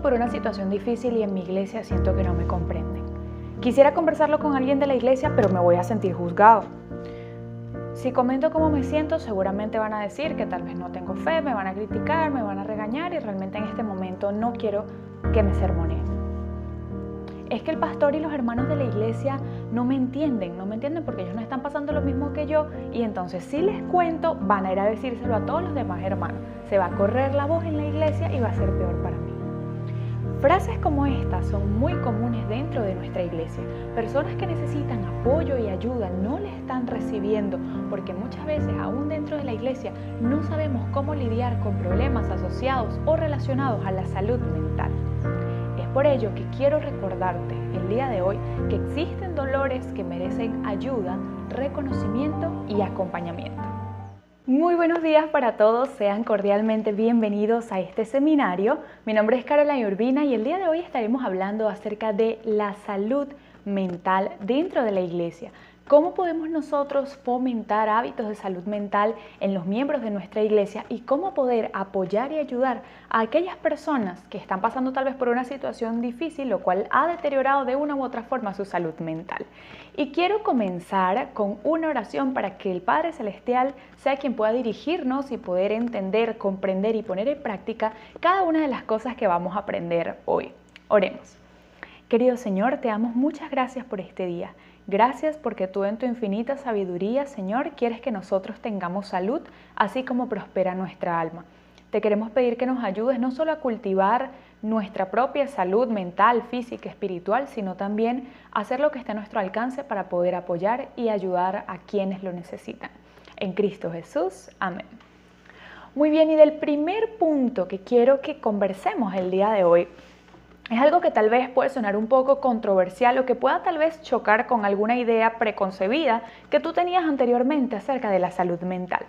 por una situación difícil y en mi iglesia siento que no me comprenden. Quisiera conversarlo con alguien de la iglesia, pero me voy a sentir juzgado. Si comento cómo me siento, seguramente van a decir que tal vez no tengo fe, me van a criticar, me van a regañar y realmente en este momento no quiero que me sermoneen. Es que el pastor y los hermanos de la iglesia no me entienden porque ellos no están pasando lo mismo que yo y entonces si les cuento van a ir a decírselo a todos los demás hermanos. Se va a correr la voz en la iglesia y va a ser peor para mí. Frases como estas son muy comunes dentro de nuestra iglesia. Personas que necesitan apoyo y ayuda no la están recibiendo porque muchas veces aún dentro de la iglesia no sabemos cómo lidiar con problemas asociados o relacionados a la salud mental. Es por ello que quiero recordarte el día de hoy que existen dolores que merecen ayuda, reconocimiento y acompañamiento. Muy buenos días para todos, sean cordialmente bienvenidos a este seminario. Mi nombre es Caroline Urbina y el día de hoy estaremos hablando acerca de la salud mental dentro de la iglesia. ¿Cómo podemos nosotros fomentar hábitos de salud mental en los miembros de nuestra iglesia y cómo poder apoyar y ayudar a aquellas personas que están pasando tal vez por una situación difícil, lo cual ha deteriorado de una u otra forma su salud mental? Y quiero comenzar con una oración para que el Padre Celestial sea quien pueda dirigirnos y poder entender, comprender y poner en práctica cada una de las cosas que vamos a aprender hoy. Oremos. Querido Señor, te damos muchas gracias por este día. Gracias porque tú en tu infinita sabiduría, Señor, quieres que nosotros tengamos salud, así como prospera nuestra alma. Te queremos pedir que nos ayudes no solo a cultivar nuestra propia salud mental, física, espiritual, sino también a hacer lo que esté a nuestro alcance para poder apoyar y ayudar a quienes lo necesitan. En Cristo Jesús. Amén. Muy bien, y del primer punto que quiero que conversemos el día de hoy es algo que tal vez puede sonar un poco controversial o que pueda tal vez chocar con alguna idea preconcebida que tú tenías anteriormente acerca de la salud mental.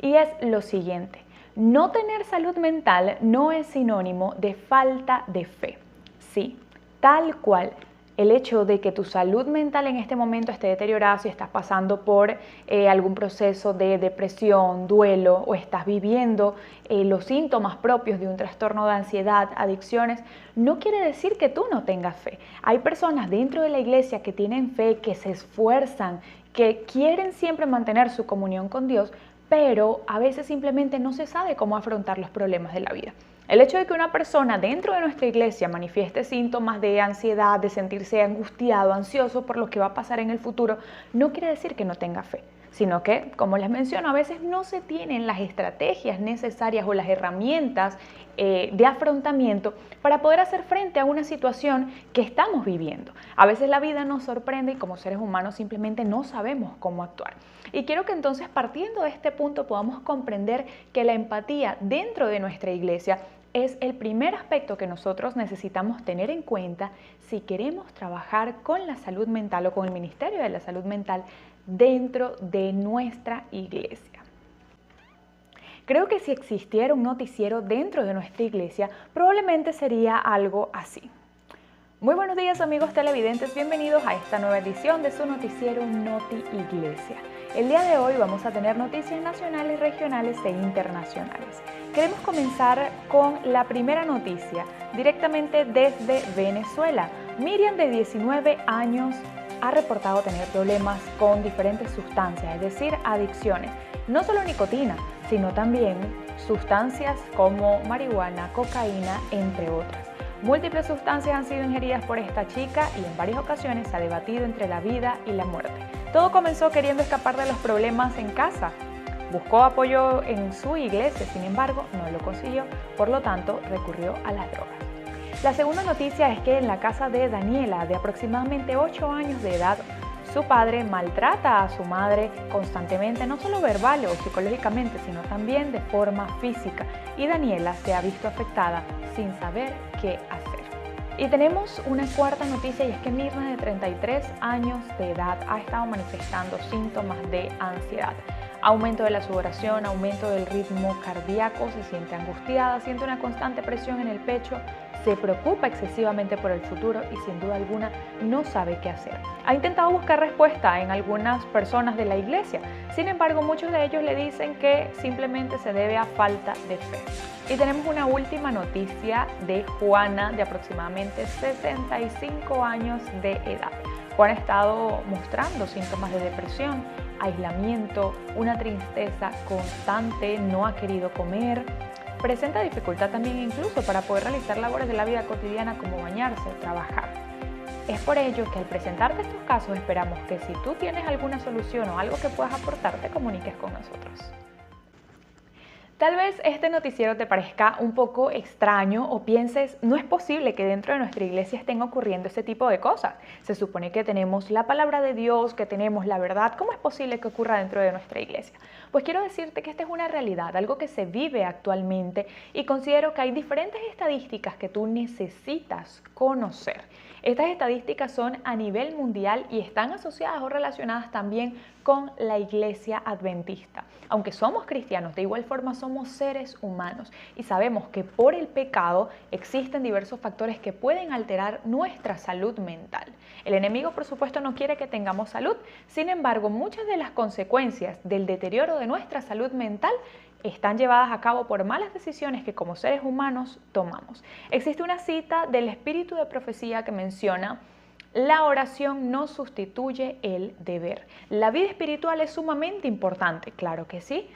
Y es lo siguiente: no tener salud mental no es sinónimo de falta de fe. Sí, tal cual. El hecho de que tu salud mental en este momento esté deteriorada, si estás pasando por algún proceso de depresión, duelo o estás viviendo los síntomas propios de un trastorno de ansiedad, adicciones, no quiere decir que tú no tengas fe. Hay personas dentro de la iglesia que tienen fe, que se esfuerzan, que quieren siempre mantener su comunión con Dios, pero a veces simplemente no se sabe cómo afrontar los problemas de la vida. El hecho de que una persona dentro de nuestra iglesia manifieste síntomas de ansiedad, de sentirse angustiado, ansioso por lo que va a pasar en el futuro, no quiere decir que no tenga fe, sino que, como les menciono, a veces no se tienen las estrategias necesarias o las herramientas de afrontamiento para poder hacer frente a una situación que estamos viviendo. A veces la vida nos sorprende y como seres humanos simplemente no sabemos cómo actuar. Y quiero que entonces, partiendo de este punto, podamos comprender que la empatía dentro de nuestra iglesia es el primer aspecto que nosotros necesitamos tener en cuenta si queremos trabajar con la salud mental o con el Ministerio de la Salud Mental dentro de nuestra iglesia. Creo que si existiera un noticiero dentro de nuestra iglesia, probablemente sería algo así. Muy buenos días, amigos televidentes, bienvenidos a esta nueva edición de su noticiero Noti Iglesia. El día de hoy vamos a tener noticias nacionales, regionales e internacionales. Queremos comenzar con la primera noticia, directamente desde Venezuela. Miriam, de 19 años, ha reportado tener problemas con diferentes sustancias, es decir, adicciones. No solo nicotina, sino también sustancias como marihuana, cocaína, entre otras. Múltiples sustancias han sido ingeridas por esta chica y en varias ocasiones se ha debatido entre la vida y la muerte. Todo comenzó queriendo escapar de los problemas en casa. Buscó apoyo en su iglesia, sin embargo, no lo consiguió, por lo tanto, recurrió a las drogas. La segunda noticia es que en la casa de Daniela, de aproximadamente 8 años de edad, su padre maltrata a su madre constantemente, no solo verbal o psicológicamente, sino también de forma física. Y Daniela se ha visto afectada sin saber qué hacer. Y tenemos una cuarta noticia y es que Mirna, de 33 años de edad, ha estado manifestando síntomas de ansiedad. Aumento de la sudoración, aumento del ritmo cardíaco, se siente angustiada, siente una constante presión en el pecho, se preocupa excesivamente por el futuro y sin duda alguna no sabe qué hacer. Ha intentado buscar respuesta en algunas personas de la iglesia, sin embargo muchos de ellos le dicen que simplemente se debe a falta de fe. Y tenemos una última noticia de Juana, de aproximadamente 65 años de edad. Juana ha estado mostrando síntomas de depresión, aislamiento, una tristeza constante, no ha querido comer, presenta dificultad también incluso para poder realizar labores de la vida cotidiana como bañarse o trabajar. Es por ello que al presentarte estos casos esperamos que si tú tienes alguna solución o algo que puedas aportar, te comuniques con nosotros. Tal vez este noticiero te parezca un poco extraño o pienses, no es posible que dentro de nuestra iglesia estén ocurriendo este tipo de cosas. Se supone que tenemos la palabra de Dios, que tenemos la verdad. ¿Cómo es posible que ocurra dentro de nuestra iglesia? Pues quiero decirte que esta es una realidad, algo que se vive actualmente y considero que hay diferentes estadísticas que tú necesitas conocer. Estas estadísticas son a nivel mundial y están asociadas o relacionadas también con la iglesia adventista. Aunque somos cristianos, de igual forma somos seres humanos y sabemos que por el pecado existen diversos factores que pueden alterar nuestra salud mental. El enemigo, por supuesto, no quiere que tengamos salud, sin embargo, muchas de las consecuencias del deterioro de nuestra salud mental están llevadas a cabo por malas decisiones que como seres humanos tomamos. Existe una cita del espíritu de profecía que menciona: la oración no sustituye el deber. La vida espiritual es sumamente importante, claro que sí,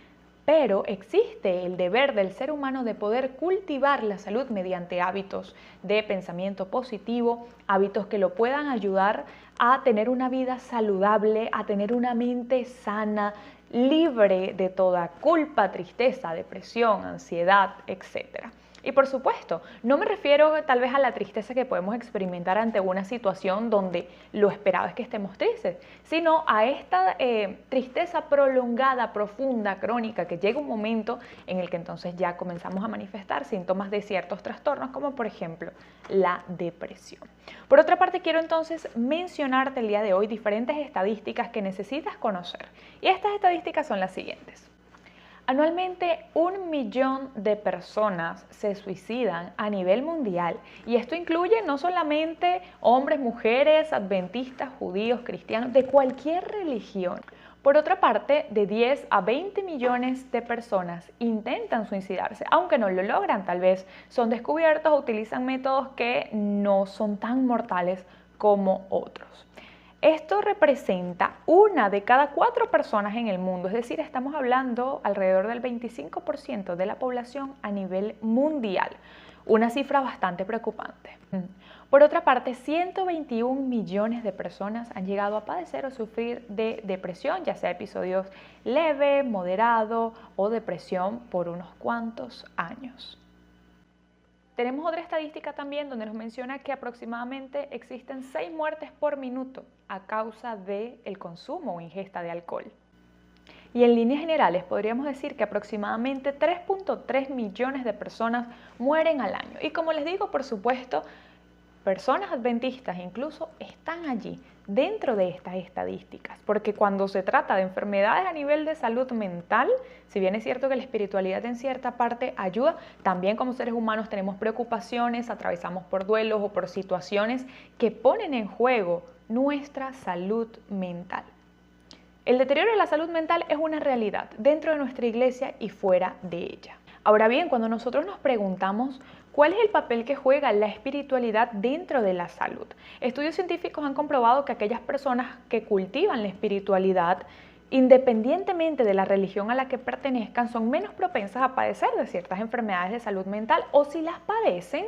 pero existe el deber del ser humano de poder cultivar la salud mediante hábitos de pensamiento positivo, hábitos que lo puedan ayudar a tener una vida saludable, a tener una mente sana, libre de toda culpa, tristeza, depresión, ansiedad, etc. Y por supuesto, no me refiero tal vez a la tristeza que podemos experimentar ante una situación donde lo esperado es que estemos tristes, sino a esta tristeza prolongada, profunda, crónica, que llega un momento en el que entonces ya comenzamos a manifestar síntomas de ciertos trastornos, como por ejemplo la depresión. Por otra parte, quiero entonces mencionarte el día de hoy diferentes estadísticas que necesitas conocer. Y estas estadísticas son las siguientes. Anualmente 1 millón de personas se suicidan a nivel mundial y esto incluye no solamente hombres, mujeres, adventistas, judíos, cristianos, de cualquier religión. Por otra parte, de 10 a 20 millones de personas intentan suicidarse, aunque no lo logran, tal vez son descubiertos o utilizan métodos que no son tan mortales como otros. Esto representa 1 de cada 4 personas en el mundo, es decir, estamos hablando alrededor del 25% de la población a nivel mundial, una cifra bastante preocupante. Por otra parte, 121 millones de personas han llegado a padecer o sufrir de depresión, ya sea episodios leve, moderado o depresión por unos cuantos años. Tenemos otra estadística también donde nos menciona que aproximadamente existen 6 muertes por minuto a causa del consumo o ingesta de alcohol. Y en líneas generales podríamos decir que aproximadamente 3.3 millones de personas mueren al año. Y como les digo, por supuesto, personas adventistas incluso están allí dentro de estas estadísticas, porque cuando se trata de enfermedades a nivel de salud mental, si bien es cierto que la espiritualidad en cierta parte ayuda, también como seres humanos tenemos preocupaciones, atravesamos por duelos o por situaciones que ponen en juego nuestra salud mental. El deterioro de la salud mental es una realidad dentro de nuestra iglesia y fuera de ella. Ahora bien, cuando nosotros nos preguntamos ¿cuál es el papel que juega la espiritualidad dentro de la salud? Estudios científicos han comprobado que aquellas personas que cultivan la espiritualidad, independientemente de la religión a la que pertenezcan, son menos propensas a padecer de ciertas enfermedades de salud mental o si las padecen,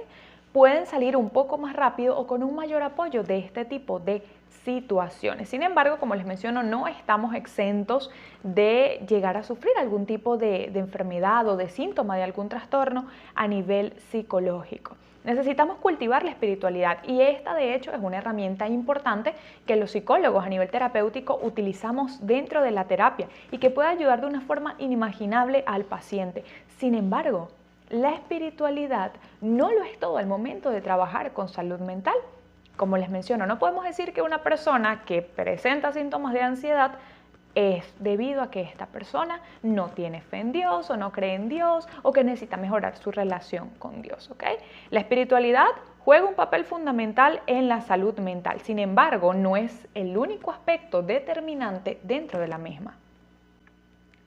pueden salir un poco más rápido o con un mayor apoyo de este tipo de situaciones. Sin embargo, como les menciono, no estamos exentos de llegar a sufrir algún tipo de enfermedad o de síntoma de algún trastorno a nivel psicológico. Necesitamos cultivar la espiritualidad y esta de hecho es una herramienta importante que los psicólogos a nivel terapéutico utilizamos dentro de la terapia y que puede ayudar de una forma inimaginable al paciente. Sin embargo, la espiritualidad no lo es todo al momento de trabajar con salud mental. Como les menciono, no podemos decir que una persona que presenta síntomas de ansiedad es debido a que esta persona no tiene fe en Dios o no cree en Dios o que necesita mejorar su relación con Dios, ¿ok? La espiritualidad juega un papel fundamental en la salud mental, sin embargo, no es el único aspecto determinante dentro de la misma.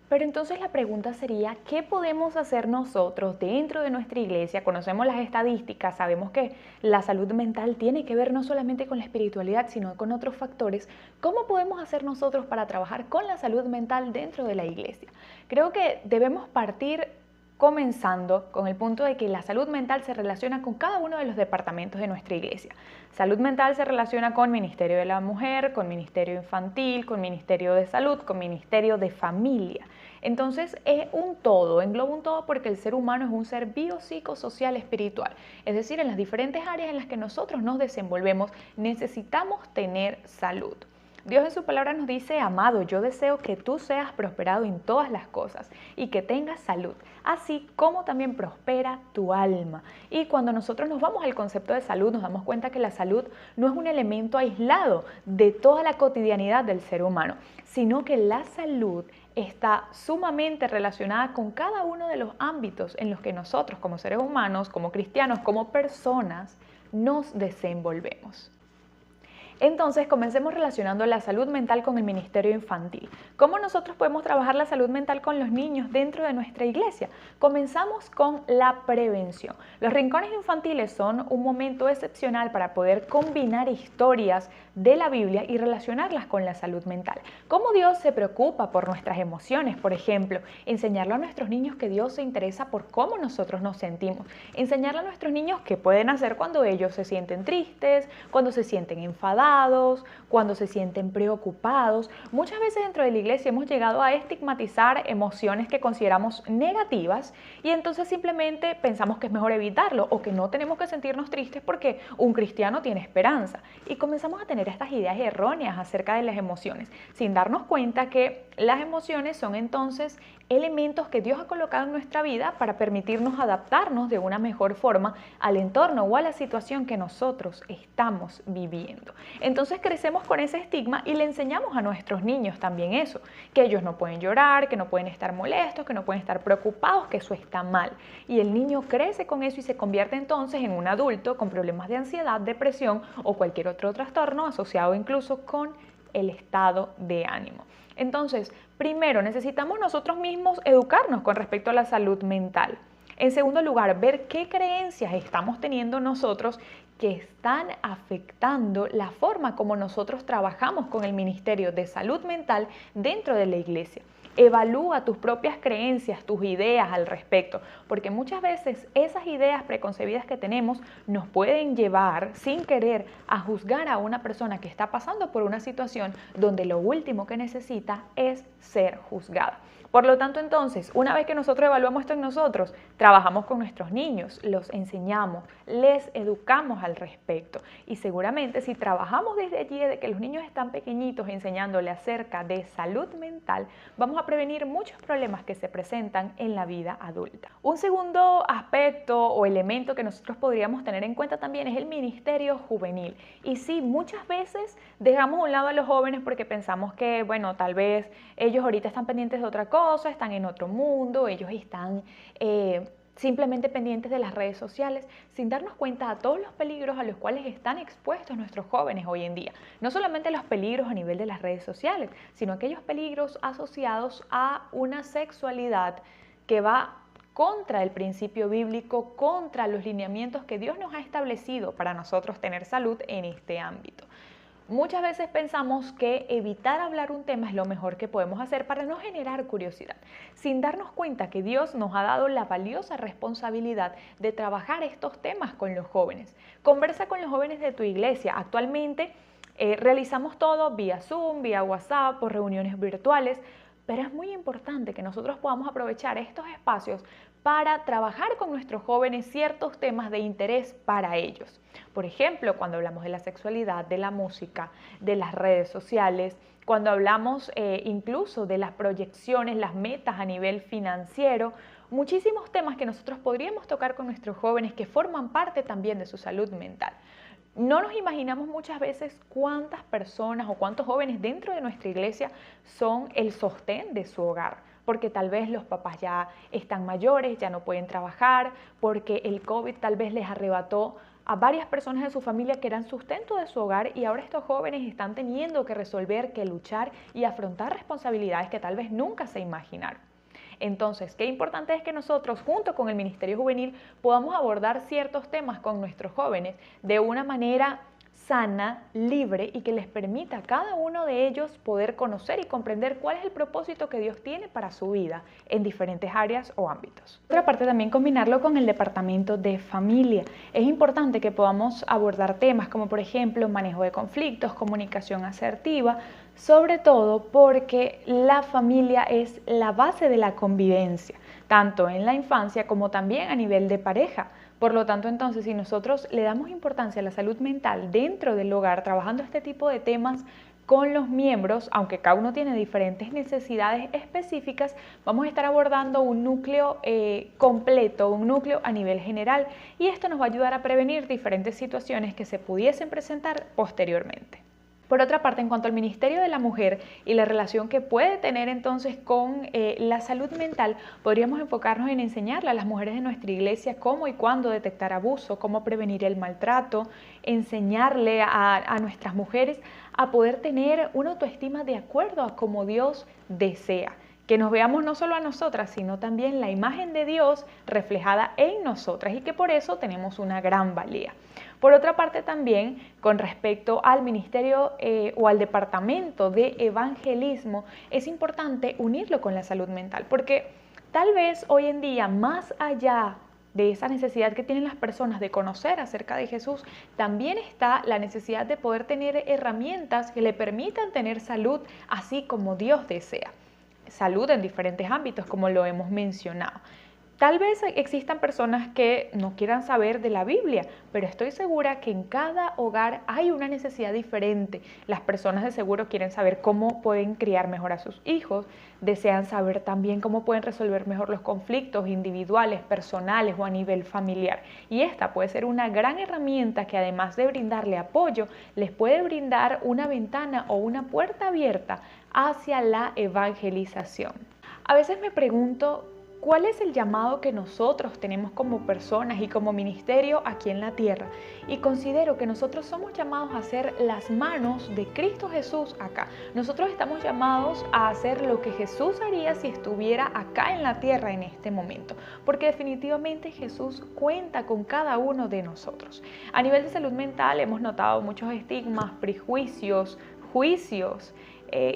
Pero entonces la pregunta sería, ¿qué podemos hacer nosotros dentro de nuestra iglesia? Conocemos las estadísticas, sabemos que la salud mental tiene que ver no solamente con la espiritualidad, sino con otros factores. ¿Cómo podemos hacer nosotros para trabajar con la salud mental dentro de la iglesia? Creo que debemos partir comenzando con el punto de que la salud mental se relaciona con cada uno de los departamentos de nuestra iglesia. Salud mental se relaciona con Ministerio de la Mujer, con Ministerio Infantil, con Ministerio de Salud, con Ministerio de Familia. Entonces es un todo, engloba un todo porque el ser humano es un ser biopsicosocial espiritual. Es decir, en las diferentes áreas en las que nosotros nos desenvolvemos necesitamos tener salud. Dios en su palabra nos dice, amado, yo deseo que tú seas prosperado en todas las cosas y que tengas salud, así como también prospera tu alma. Y cuando nosotros nos vamos al concepto de salud, nos damos cuenta que la salud no es un elemento aislado de toda la cotidianidad del ser humano, sino que la salud está sumamente relacionada con cada uno de los ámbitos en los que nosotros como seres humanos, como cristianos, como personas, nos desenvolvemos. Entonces, comencemos relacionando la salud mental con el ministerio infantil. ¿Cómo nosotros podemos trabajar la salud mental con los niños dentro de nuestra iglesia? Comenzamos con la prevención. Los rincones infantiles son un momento excepcional para poder combinar historias de la Biblia y relacionarlas con la salud mental. ¿Cómo Dios se preocupa por nuestras emociones? Por ejemplo, enseñarle a nuestros niños que Dios se interesa por cómo nosotros nos sentimos. Enseñarle a nuestros niños qué pueden hacer cuando ellos se sienten tristes, cuando se sienten enfadados, cuando se sienten preocupados. Muchas veces dentro de la iglesia hemos llegado a estigmatizar emociones que consideramos negativas y entonces simplemente pensamos que es mejor evitarlo o que no tenemos que sentirnos tristes porque un cristiano tiene esperanza. Y comenzamos a tener estas ideas erróneas acerca de las emociones, sin darnos cuenta que las emociones son entonces elementos que Dios ha colocado en nuestra vida para permitirnos adaptarnos de una mejor forma al entorno o a la situación que nosotros estamos viviendo. Entonces crecemos con ese estigma y le enseñamos a nuestros niños también eso, que ellos no pueden llorar, que no pueden estar molestos, que no pueden estar preocupados, que eso está mal. Y el niño crece con eso y se convierte entonces en un adulto con problemas de ansiedad, depresión o cualquier otro trastorno asociado incluso con el estado de ánimo. Entonces, primero necesitamos nosotros mismos educarnos con respecto a la salud mental. En segundo lugar, ver qué creencias estamos teniendo nosotros que están afectando la forma como nosotros trabajamos con el Ministerio de Salud Mental dentro de la iglesia. Evalúa tus propias creencias, tus ideas al respecto, porque muchas veces esas ideas preconcebidas que tenemos nos pueden llevar sin querer a juzgar a una persona que está pasando por una situación donde lo último que necesita es ser juzgada. Por lo tanto, entonces, una vez que nosotros evaluamos esto en nosotros, trabajamos con nuestros niños, los enseñamos, les educamos al respecto. Y seguramente si trabajamos desde allí, de que los niños están pequeñitos enseñándole acerca de salud mental, vamos a prevenir muchos problemas que se presentan en la vida adulta. Un segundo aspecto o elemento que nosotros podríamos tener en cuenta también es el ministerio juvenil. Y sí, muchas veces dejamos a un lado a los jóvenes porque pensamos que, bueno, tal vez ellos ahorita están pendientes de otra cosa, están en otro mundo, ellos están simplemente pendientes de las redes sociales, sin darnos cuenta de todos los peligros a los cuales están expuestos nuestros jóvenes hoy en día. No solamente los peligros a nivel de las redes sociales, sino aquellos peligros asociados a una sexualidad que va contra el principio bíblico, contra los lineamientos que Dios nos ha establecido para nosotros tener salud en este ámbito. Muchas veces pensamos que evitar hablar un tema es lo mejor que podemos hacer para no generar curiosidad, sin darnos cuenta que Dios nos ha dado la valiosa responsabilidad de trabajar estos temas con los jóvenes. Conversa con los jóvenes de tu iglesia. Actualmente realizamos todo vía Zoom, vía WhatsApp, por reuniones virtuales, pero es muy importante que nosotros podamos aprovechar estos espacios para trabajar con nuestros jóvenes ciertos temas de interés para ellos. Por ejemplo, cuando hablamos de la sexualidad, de la música, de las redes sociales, cuando hablamos incluso de las proyecciones, las metas a nivel financiero, muchísimos temas que nosotros podríamos tocar con nuestros jóvenes que forman parte también de su salud mental. No nos imaginamos muchas veces cuántas personas o cuántos jóvenes dentro de nuestra iglesia son el sostén de su hogar, porque tal vez los papás ya están mayores, ya no pueden trabajar, porque el COVID tal vez les arrebató a varias personas de su familia que eran sustento de su hogar, y ahora estos jóvenes están teniendo que resolver, que luchar y afrontar responsabilidades que tal vez nunca se imaginaron. Entonces, qué importante es que nosotros, junto con el Ministerio Juvenil, podamos abordar ciertos temas con nuestros jóvenes de una manera sana, libre, y que les permita a cada uno de ellos poder conocer y comprender cuál es el propósito que Dios tiene para su vida en diferentes áreas o ámbitos. Por otra parte, también combinarlo con el departamento de familia. Es importante que podamos abordar temas como, por ejemplo, manejo de conflictos, comunicación asertiva, sobre todo porque la familia es la base de la convivencia, tanto en la infancia como también a nivel de pareja. Por lo tanto, entonces, si nosotros le damos importancia a la salud mental dentro del hogar, trabajando este tipo de temas con los miembros, aunque cada uno tiene diferentes necesidades específicas, vamos a estar abordando un núcleo completo, un núcleo a nivel general, y esto nos va a ayudar a prevenir diferentes situaciones que se pudiesen presentar posteriormente. Por otra parte, en cuanto al Ministerio de la Mujer y la relación que puede tener entonces con la salud mental, podríamos enfocarnos en enseñarle a las mujeres de nuestra iglesia cómo y cuándo detectar abuso, cómo prevenir el maltrato, enseñarle a nuestras mujeres a poder tener una autoestima de acuerdo a como Dios desea. Que nos veamos no solo a nosotras, sino también la imagen de Dios reflejada en nosotras, y que por eso tenemos una gran valía. Por otra parte, también con respecto al ministerio o al departamento de evangelismo, es importante unirlo con la salud mental, porque tal vez hoy en día, más allá de esa necesidad que tienen las personas de conocer acerca de Jesús, también está la necesidad de poder tener herramientas que le permitan tener salud así como Dios desea. Salud en diferentes ámbitos, como lo hemos mencionado. Tal vez existan personas que no quieran saber de la Biblia, pero estoy segura que en cada hogar hay una necesidad diferente. Las personas de seguro quieren saber cómo pueden criar mejor a sus hijos, desean saber también cómo pueden resolver mejor los conflictos individuales, personales o a nivel familiar. Y esta puede ser una gran herramienta que, además de brindarle apoyo, les puede brindar una ventana o una puerta abierta hacia la evangelización. A veces me pregunto, ¿cuál es el llamado que nosotros tenemos como personas y como ministerio aquí en la tierra? Y considero que nosotros somos llamados a ser las manos de Cristo Jesús acá. Nosotros estamos llamados a hacer lo que Jesús haría si estuviera acá en la tierra en este momento, porque definitivamente Jesús cuenta con cada uno de nosotros. A nivel de salud mental hemos notado muchos estigmas, prejuicios, juicios,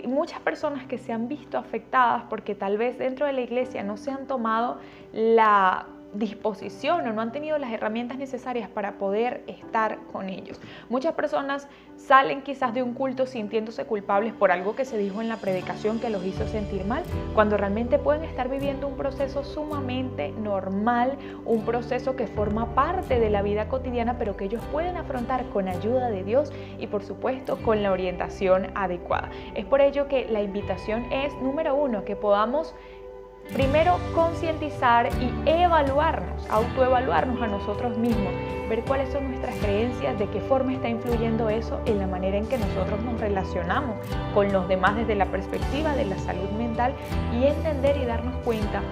muchas personas que se han visto afectadas porque tal vez dentro de la iglesia no se han tomado la disposición o no han tenido las herramientas necesarias para poder estar con ellos. Muchas personas salen quizás de un culto sintiéndose culpables por algo que se dijo en la predicación que los hizo sentir mal, cuando realmente pueden estar viviendo un proceso sumamente normal, un proceso que forma parte de la vida cotidiana, pero que ellos pueden afrontar con ayuda de Dios y, por supuesto, con la orientación adecuada. Es por ello que la invitación es, número uno, que podamos primero concientizar y evaluarnos, autoevaluarnos a nosotros mismos, ver cuáles son nuestras creencias, de qué forma está influyendo eso en la manera en que nosotros nos relacionamos con los demás desde la perspectiva de la salud mental, y entender y darnos cuenta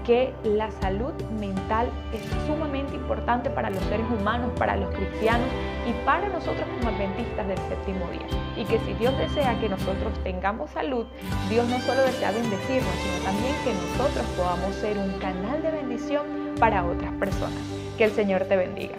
que la salud mental es sumamente importante para los seres humanos, para los cristianos y para nosotros como adventistas del séptimo día. Y que si Dios desea que nosotros tengamos salud, Dios no solo desea bendecirnos, sino también que nosotros podamos ser un canal de bendición para otras personas. Que el Señor te bendiga.